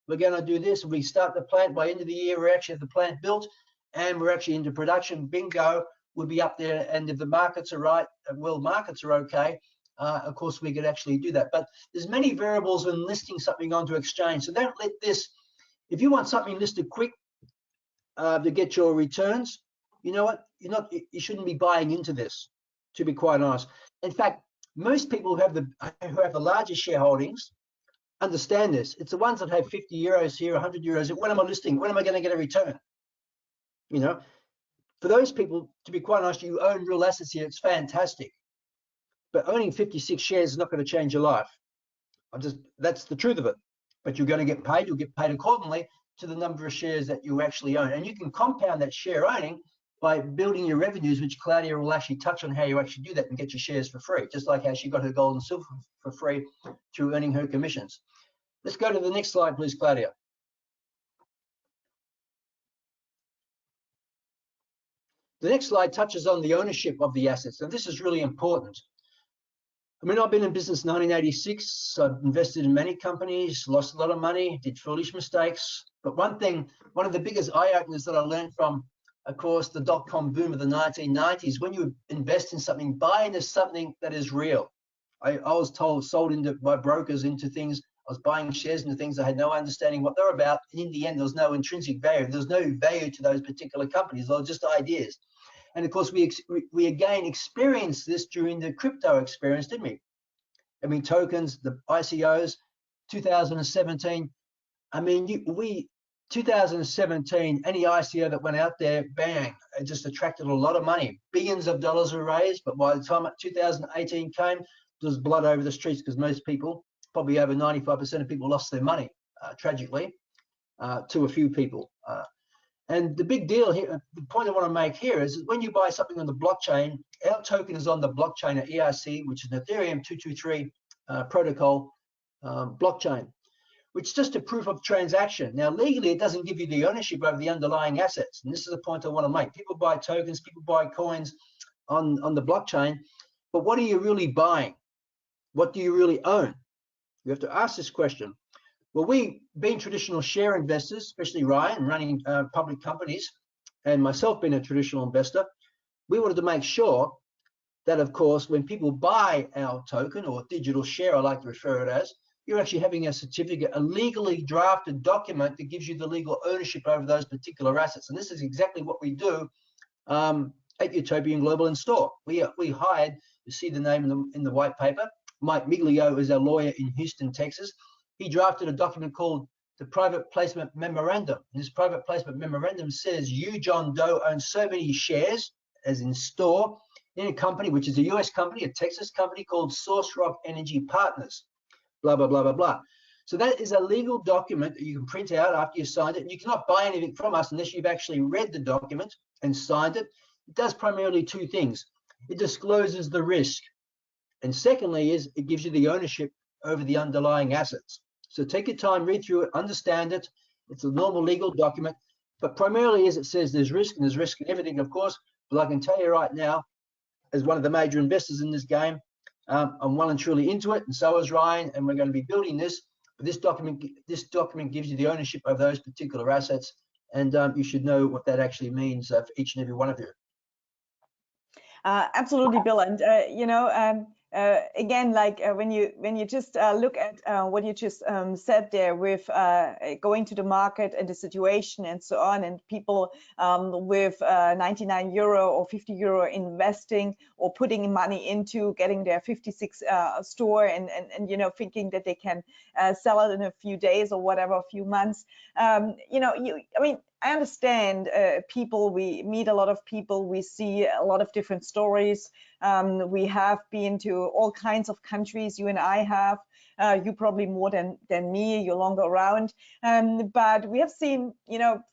We're going to do this. We start the plant by end of the year. We actually have the plant built and we're actually into production. Bingo. We'll be up there. And if the markets are right, world markets are okay, of course, we could actually do that. But there's many variables when listing something onto exchange. So don't let this, if you want something listed quick to get your returns, you know what? You shouldn't be buying into this, to be quite honest. In fact, most people who have the largest shareholdings understand this. It's the ones that have 50 euros here, 100 euros. When am I listing? When am I going to get a return? You know, for those people, to be quite honest, you own real assets here. It's fantastic. But owning 56 shares is not going to change your life. That's the truth of it. But you're going to get paid. You'll get paid accordingly to the number of shares that you actually own. And you can compound that share owning by building your revenues, which Claudia will actually touch on how you actually do that and get your shares for free, just like how she got her gold and silver for free through earning her commissions. Let's go to the next slide, please, Claudia. The next slide touches on the ownership of the assets. Now, this is really important. I mean, I've been in business 1986. I've invested in many companies, lost a lot of money, did foolish mistakes. But one of the biggest eye-openers that I learned from, of course, the dot-com boom of the 1990s, when you invest in something, buy into something that is real. I was sold into by brokers into things. I was buying shares into things I had no understanding what they're about. And in the end, there was no intrinsic value. There was no value to those particular companies. They were just ideas. And of course, we again experienced this during the crypto experience, didn't we? I mean, tokens, the ICOs, 2017. I mean, 2017, any ICO that went out there, bang, it just attracted a lot of money. Billions of dollars were raised, but by the time 2018 came, there was blood over the streets because most people, probably over 95% of people, lost their money, tragically, to a few people. And the big deal here, the point I want to make here is that when you buy something on the blockchain, our token is on the blockchain at ERC, which is an Ethereum 223 protocol blockchain, which is just a proof of transaction. Now, legally, it doesn't give you the ownership over the underlying assets. And this is the point I want to make. People buy tokens, people buy coins on the blockchain, but what are you really buying? What do you really own? You have to ask this question. Well, we, being traditional share investors, especially Ryan, running public companies, and myself being a traditional investor, we wanted to make sure that, of course, when people buy our token or digital share, I like to refer it as, you're actually having a certificate, a legally drafted document that gives you the legal ownership over those particular assets. And this is exactly what we do at Utopian Global and Store. We hired, you see the name in the white paper, Mike Miglio is our lawyer in Houston, Texas. He drafted a document called the Private Placement Memorandum. And this Private Placement Memorandum says you, John Doe, own so many shares, as in store, in a company, which is a US company, a Texas company called Source Rock Energy Partners, blah, blah, blah, blah, blah. So that is a legal document that you can print out after you signed it. And you cannot buy anything from us unless you've actually read the document and signed it. It does primarily two things. It discloses the risk. And secondly is it gives you the ownership over the underlying assets. So take your time, read through it, understand it. It's a normal legal document, but primarily as it says there's risk, and there's risk in everything, of course. But I can tell you right now, as one of the major investors in this game, I'm well and truly into it, and so is Ryan, and we're going to be building this. But this document gives you the ownership of those particular assets, and you should know what that actually means for each and every one of you. Absolutely, Bill. And again, like when you just look at what you just said there with going to the market and the situation and so on, and people with 99 euro or 50 euro investing or putting money into getting their 56 store and thinking that they can sell it in a few days or whatever, a few months. I understand people, we meet a lot of people, we see a lot of different stories. We have been to all kinds of countries, you and I have. You probably more than me, you're longer around. But we have seen,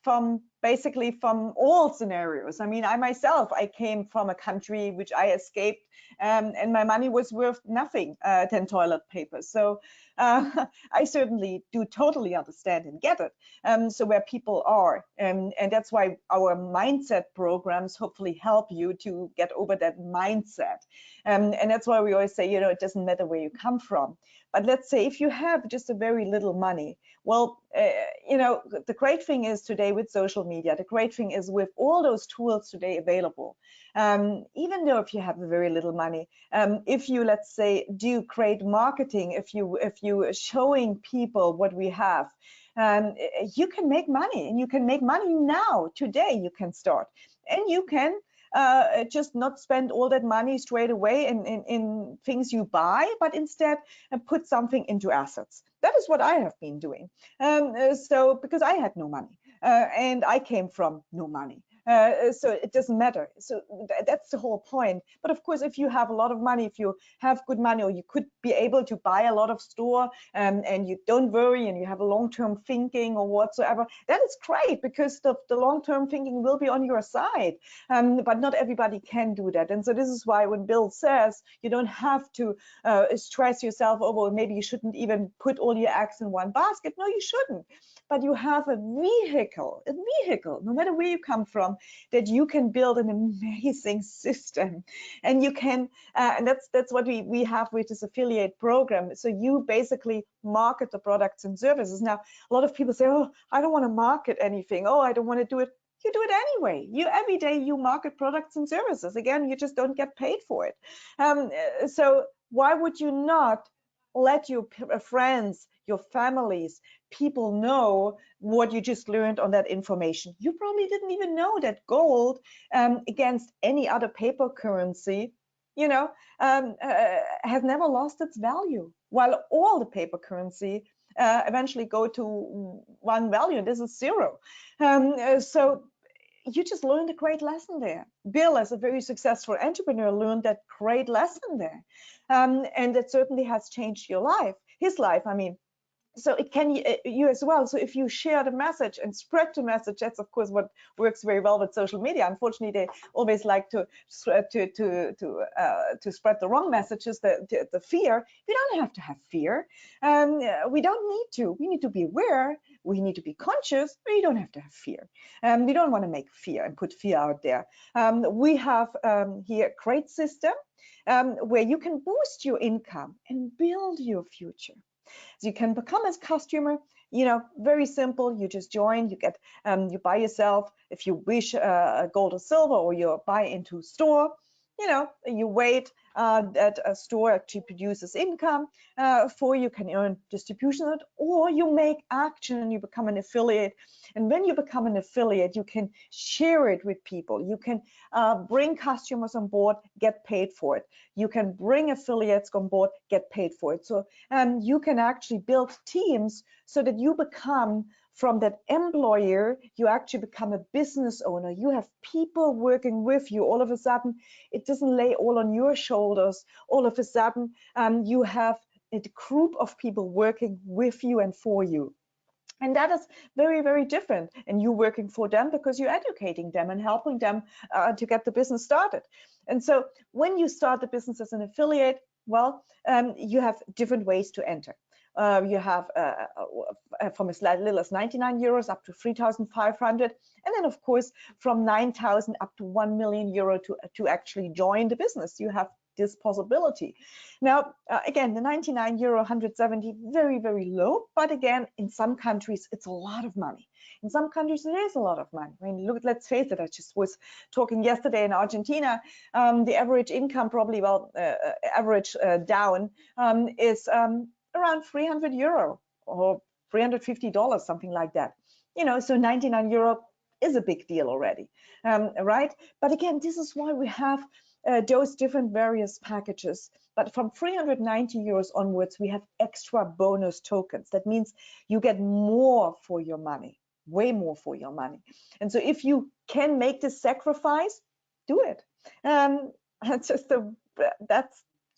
from basically from all scenarios. I mean, I myself, I came from a country which I escaped, and my money was worth nothing than toilet paper. So I certainly do totally understand and get it. So where people are, and that's why our mindset programs hopefully help you to get over that mindset. And that's why we always say, it doesn't matter where you come from. But let's say if you have just a very little money, well, the great thing is today with social media, the great thing is with all those tools today available, even though if you have very little money, if you, let's say, do great marketing, if you are showing people what we have, you can make money, and you can make money now, today you can start, and you can just not spend all that money straight away in things you buy, but instead put something into assets. That is what I have been doing. So because I had no money and I came from no money. So it doesn't matter. So that's the whole point. But of course, if you have a lot of money, if you have good money, or you could be able to buy a lot of store, and you don't worry, and you have a long-term thinking or whatsoever, that is great, because the long-term thinking will be on your side. But not everybody can do that. And so this is why when Bill says you don't have to stress yourself over, maybe you shouldn't even put all your eggs in one basket. No, you shouldn't. But you have a vehicle, no matter where you come from, that you can build an amazing system. And you can, and that's what we have with this affiliate program. So you basically market the products and services. Now, a lot of people say, oh, I don't want to market anything. Oh, I don't want to do it. You do it anyway. Every day you market products and services. Again, you just don't get paid for it. So why would you not let your friends, your families, people know what you just learned on that information? You probably didn't even know that gold against any other paper currency, has never lost its value, while all the paper currency eventually go to one value. This is zero. So you just learned a great lesson there. Bill, as a very successful entrepreneur, learned that great lesson there. And it certainly has changed your life, his life, I mean. So it can you as well. So if you share the message and spread the message, that's of course what works very well with social media. Unfortunately, they always like to spread the wrong messages, the fear. We don't have to have fear. We don't need to. We need to be aware. We need to be conscious. But you don't have to have fear. We don't want to make fear and put fear out there. We have here a great system where you can boost your income and build your future. So you can become a customer, very simple. You just join, you get, you buy yourself, if you wish, gold or silver, or you buy into store. You wait that a store actually produces income for you, can earn distribution, or you make action and you become an affiliate. And when you become an affiliate, you can share it with people. You can bring customers on board, get paid for it. You can bring affiliates on board, get paid for it. So you can actually build teams so that you become, from that employer, you actually become a business owner. You have people working with you. All of a sudden, it doesn't lay all on your shoulders. All of a sudden, you have a group of people working with you and for you. And that is very, very different. And you working for them because you're educating them and helping them to get the business started. And so when you start the business as an affiliate, well, you have different ways to enter. You have from as little as 99 euros up to 3,500, and then of course from 9,000 up to 1 million euro to actually join the business. You have this possibility. Now, again, the 99 euro, 170, very, very low. But again, in some countries, it's a lot of money. In some countries, it is a lot of money. I mean, look, let's face it, I just was talking yesterday in Argentina. The average income, probably, well, average down is around 300 euro or $350, something like that. You know, so 99 euro is a big deal already, right? But again, this is why we have those different various packages. But from 390 euros onwards, we have extra bonus tokens. That means you get more for your money, way more for your money. And so if you can make this sacrifice, do it. That's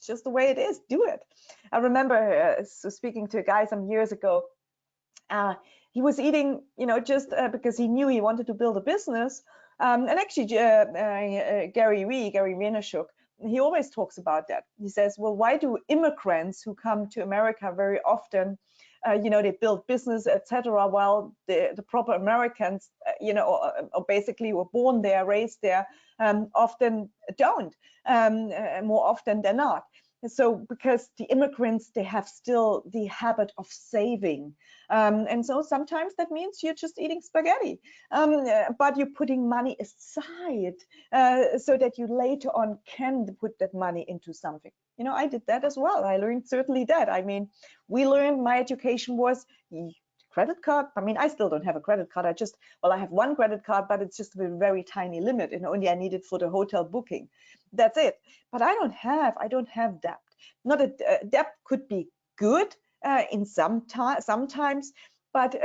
just the way it is. Do it. I remember speaking to a guy some years ago. He was eating, you know, just because he knew he wanted to build a business. And actually, Gary Vaynerchuk, he always talks about that. He says, well, why do immigrants who come to America very often, you know, they build business, etc., while the proper Americans, you know, or basically were born there, raised there, often don't, more often than not. So because the immigrants, they have still the habit of saving. And so sometimes that means you're just eating spaghetti, but you're putting money aside so that you later on can put that money into something. You know, I did that as well. I learned certainly that. I mean, we learned, my education was credit card. I mean, I still don't have a credit card. I have one credit card, but it's just a very tiny limit, and only I need it for the hotel booking. That's it. But I don't have debt. Not a debt could be good in sometimes, but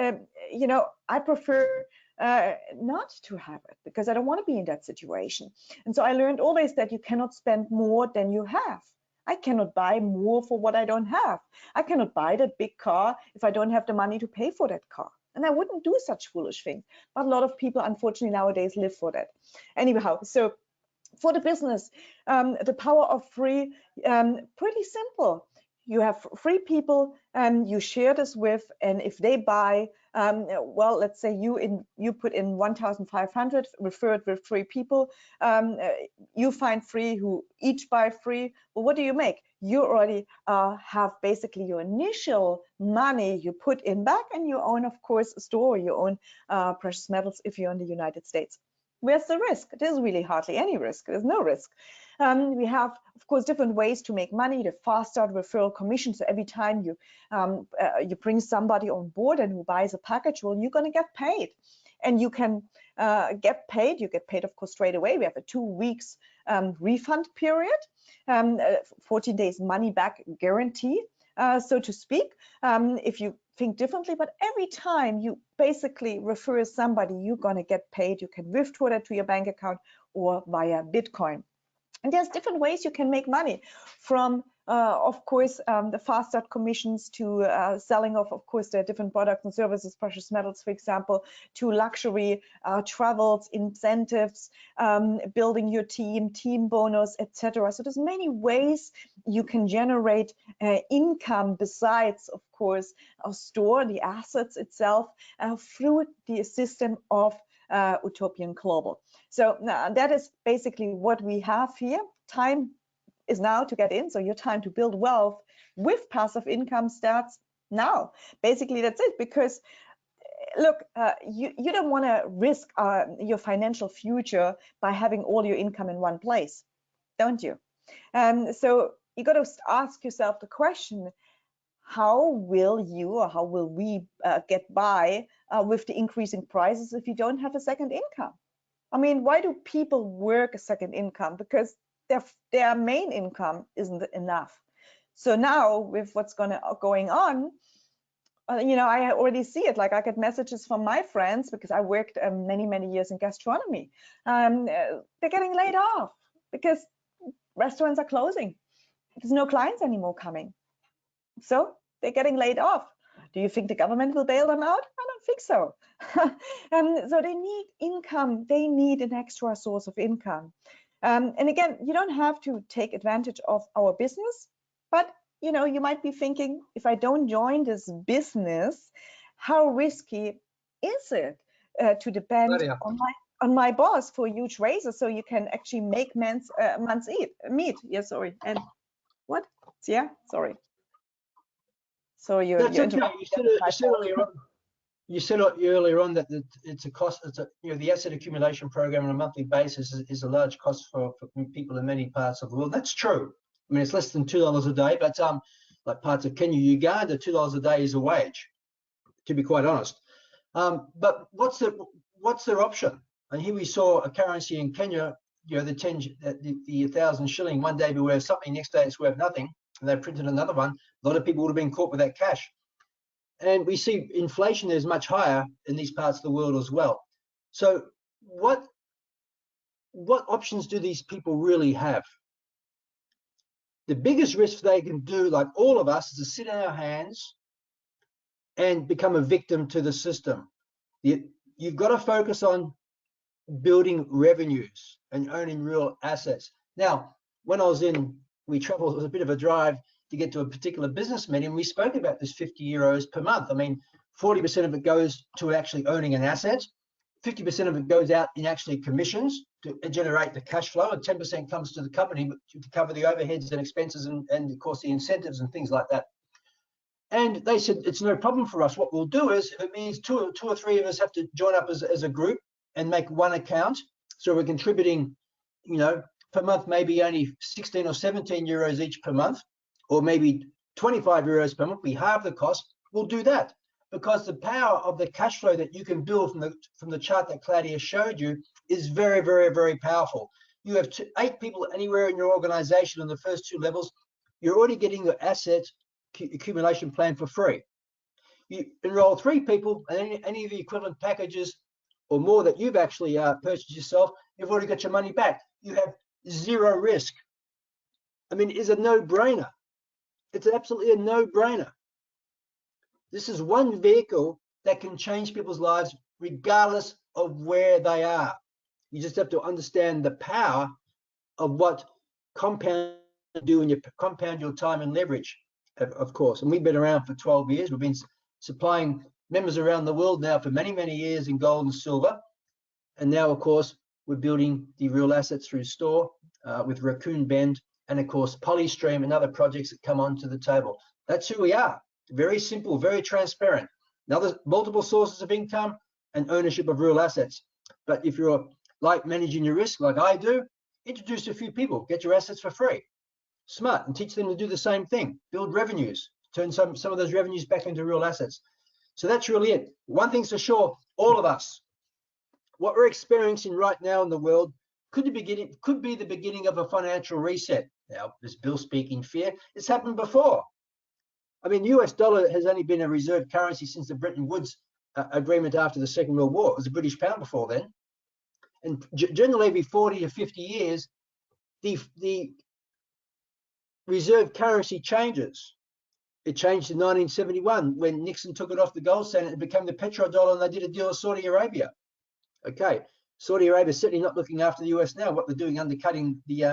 you know, I prefer not to have it because I don't want to be in that situation. And so I learned always that you cannot spend more than you have. I cannot buy more for what I don't have. I cannot buy that big car if I don't have the money to pay for that car. And I wouldn't do such foolish things. But a lot of people, unfortunately, nowadays live for that. Anyhow, so for the business, the power of free, pretty simple. You have free people you share this with, and if they buy, well, let's say you put in 1,500, referred with 3 people, you find 3 who each buy free. Well, what do you make? You already have basically your initial money you put in back, and you own, of course, a store, you own precious metals if you're in the United States. Where's the risk? There's really hardly any risk. There's no risk. We have, of course, different ways to make money. The fast start referral commission. So every time you bring somebody on board and who buys a package, well, you're going to get paid, and you can get paid. You get paid, of course, straight away. We have a 2 weeks refund period, 14 days money back guarantee, so to speak. If you think differently, but every time you basically refer somebody, you're going to get paid. You can withdraw that to your bank account or via Bitcoin. And there's different ways you can make money, from of course the fast start commissions to selling of course the different products and services, precious metals, for example, to luxury travels, incentives, building your team bonus, etc. So there's many ways you can generate income besides, of course, store the assets itself through the system of Utopian Global. So that is basically what we have here. Time is now to get in. So your time to build wealth with passive income starts now. Basically, that's it. Because look, you don't want to risk your financial future by having all your income in one place, don't you? So you got to ask yourself the question: how will you, or how will we get by with the increasing prices if you don't have a second income? I mean, why do people work a second income? Because their main income isn't enough. So now with what's going on, you know, I already see it. Like, I get messages from my friends, because I worked many years in gastronomy. They're getting laid off because restaurants are closing. There's no clients anymore coming. So they're getting laid off. Do you think the government will bail them out? I don't think so. So they need income. They need an extra source of income. And again, you don't have to take advantage of our business, but you know, you might be thinking, if I don't join this business, how risky is it to depend on my boss for huge raises so you can actually make months meet? Yeah, sorry. And what? Yeah, sorry. So you're okay. You said earlier on that it's a cost. You know, the asset accumulation program on a monthly basis is a large cost for people in many parts of the world. That's true. I mean, it's less than $2 a day, but like parts of Kenya, Uganda, $2 a day is a wage, to be quite honest. But what's their option? And here we saw a currency in Kenya, you know, the 1,000 shilling one day be worth something, next day it's worth nothing, and they printed another one. A lot of people would have been caught with that cash. And we see inflation is much higher in these parts of the world as well. So what options do these people really have? The biggest risk they can do, like all of us, is to sit on our hands and become a victim to the system. You've got to focus on building revenues and owning real assets. Now, when we traveled, it was a bit of a drive to get to a particular business meeting. We spoke about this 50 euros per month. I mean, 40% of it goes to actually owning an asset. 50% of it goes out in actually commissions to generate the cash flow, and 10% comes to the company to cover the overheads and expenses and of course the incentives and things like that. And they said, it's no problem for us. What we'll do is, it means two or three of us have to join up as a group and make one account. So we're contributing, you know, per month, maybe only 16 or 17 euros each per month, or maybe 25 euros per month. We halve the cost. We'll do that because the power of the cash flow that you can build from the chart that Claudia showed you is very, very, very powerful. You have 8 people anywhere in your organization on the first 2 levels. You're already getting your asset accumulation plan for free. You enroll 3 people, and any of the equivalent packages or more that you've actually purchased yourself, you've already got your money back. You have 0 risk. I mean, it's a no-brainer. It's absolutely a no-brainer. This is one vehicle that can change people's lives regardless of where they are. You just have to understand the power of what compound do when you compound your time and leverage, of course. And we've been around for 12 years. We've been supplying members around the world now for many, many years in gold and silver. And now, of course, we're building the real assets through Store with Raccoon Bend and, of course, Polystream and other projects that come onto the table. That's who we are. Very simple, very transparent. Now, there's multiple sources of income and ownership of real assets. But if you're like managing your risk, like I do, introduce a few people, get your assets for free. Smart, and teach them to do the same thing. Build revenues, turn some of those revenues back into real assets. So that's really it. One thing's for sure, all of us, what we're experiencing right now in the world could be the beginning of a financial reset. Now, is Bill speaking fear? It's happened before. I mean, US dollar has only been a reserve currency since the Bretton Woods agreement after the Second World War. It was the British pound before then. And generally every 40 to 50 years, the reserve currency changes. It changed in 1971 when Nixon took it off the gold standard and became the petrodollar, and they did a deal with Saudi Arabia. Okay, Saudi Arabia is certainly not looking after the US now. What they're doing, undercutting the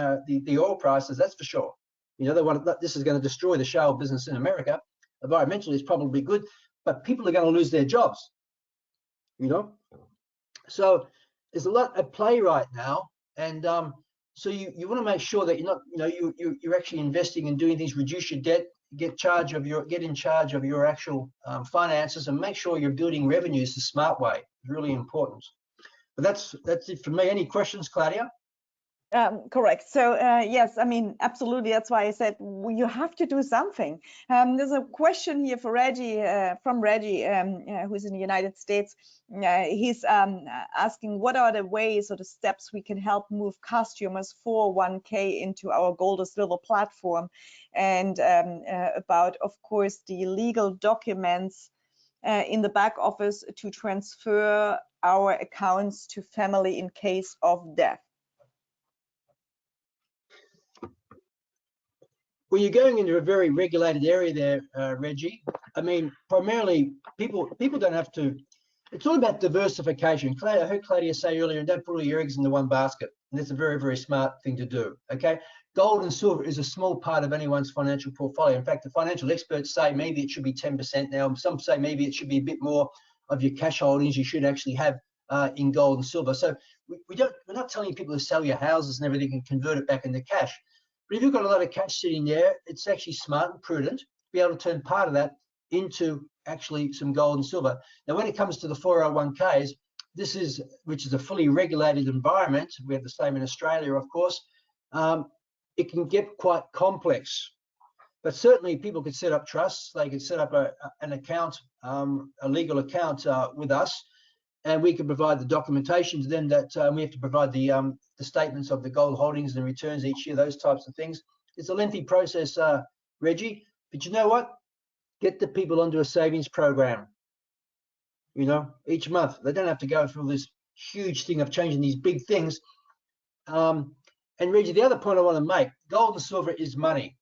oil prices, that's for sure. You know, they want this is going to destroy the shale business in America. Environmentally, it's probably good, but people are going to lose their jobs. You know, so there's a lot at play right now, and so you want to make sure that you're not, you know, you're actually investing and doing things, reduce your debt, get in charge of your actual finances, and make sure you're building revenues the smart way. It's really important. But that's it for me. Any questions, Claudia? Correct. So yes, I mean, absolutely. That's why I said you have to do something. There's a question here for Reggie, from Reggie, who's in the United States. He's asking, what are the ways or the steps we can help move customers 401k into our gold or silver platform, and about, of course, the legal documents in the back office to transfer our accounts to family in case of death. Well, you're going into a very regulated area there, Reggie. I mean, primarily, people don't have to. It's all about diversification. I heard Claudia say earlier, don't put all your eggs into one basket. And that's a very, very smart thing to do. Okay, gold and silver is a small part of anyone's financial portfolio. In fact, the financial experts say maybe it should be 10% now. Some say maybe it should be a bit more of your cash holdings you should actually have in gold and silver. So we're not telling people to sell your houses and everything and convert it back into cash. But if you've got a lot of cash sitting there, it's actually smart and prudent to be able to turn part of that into actually some gold and silver. Now, when it comes to the 401ks, which is a fully regulated environment. We have the same in Australia, of course. It can get quite complex, but certainly people could set up trusts. They could set up an account, a legal account with us, and we can provide the documentation to them that we have to provide the statements of the gold holdings and returns each year, those types of things. It's a lengthy process, Reggie, but you know what? Get the people onto a savings program, you know, each month. They don't have to go through this huge thing of changing these big things. And Reggie, the other point I want to make, gold and silver is money.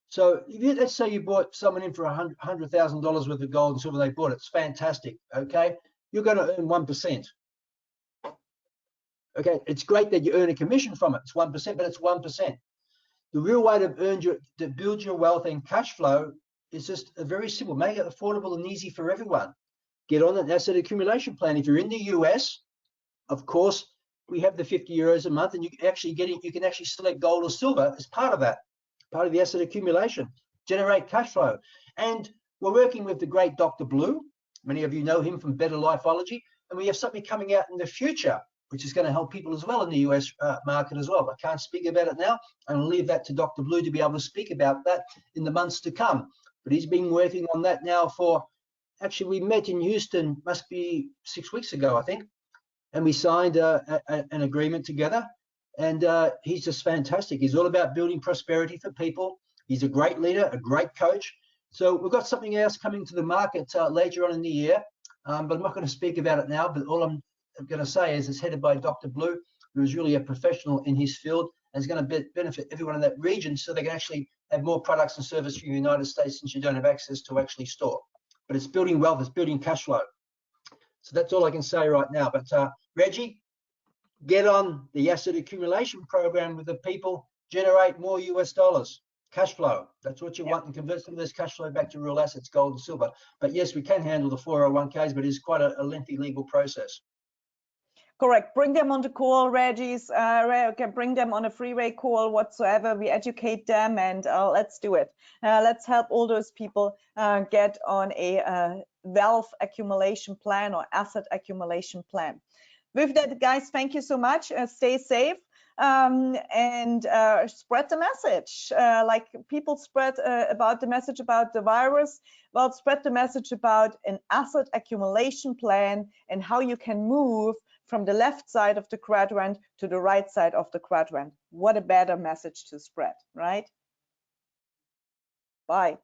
So if let's say you bought someone in for $100,000 worth of gold and silver, they bought it. It's fantastic, okay? You're going to earn 1%. Okay, it's great that you earn a commission from it. It's 1%, but it's 1%. The real way to build your wealth and cash flow is just very simple. Make it affordable and easy for everyone. Get on an asset accumulation plan. If you're in the US, of course, we have the 50 euros a month, and you can actually select gold or silver as part of that, part of the asset accumulation, generate cash flow. And we're working with the great Dr. Blue. Many of you know him from Better Lifeology, and we have something coming out in the future, which is going to help people as well in the US market as well. I can't speak about it now. I'm going to leave that to Dr. Blue to be able to speak about that in the months to come. But he's been working on that now for, actually, we met in Houston, must be 6 weeks ago, I think. And we signed an agreement together. And he's just fantastic. He's all about building prosperity for people. He's a great leader, a great coach. So we've got something else coming to the market later on in the year. But I'm not going to speak about it now. But all I'm going to say is it's headed by Dr. Blue, who is really a professional in his field and is going to benefit everyone in that region, so they can actually have more products and services from the United States, since you don't have access to actually store. But it's building wealth, it's building cash flow. So that's all I can say right now. But Reggie, get on the asset accumulation program with the people, generate more US dollars, cash flow. That's what you want, and convert some of this cash flow back to real assets, gold and silver. But yes, we can handle the 401ks, but it's quite a lengthy legal process. Correct. Bring them on the call, Reggie's. Bring them on a freeway call whatsoever. We educate them, and let's do it. Let's help all those people get on a wealth accumulation plan or asset accumulation plan. With that, guys, thank you so much. Stay safe and spread the message. Like people spread about the message about the virus. Well, spread the message about an asset accumulation plan and how you can move from the left side of the quadrant to the right side of the quadrant. What a better message to spread, right? Bye.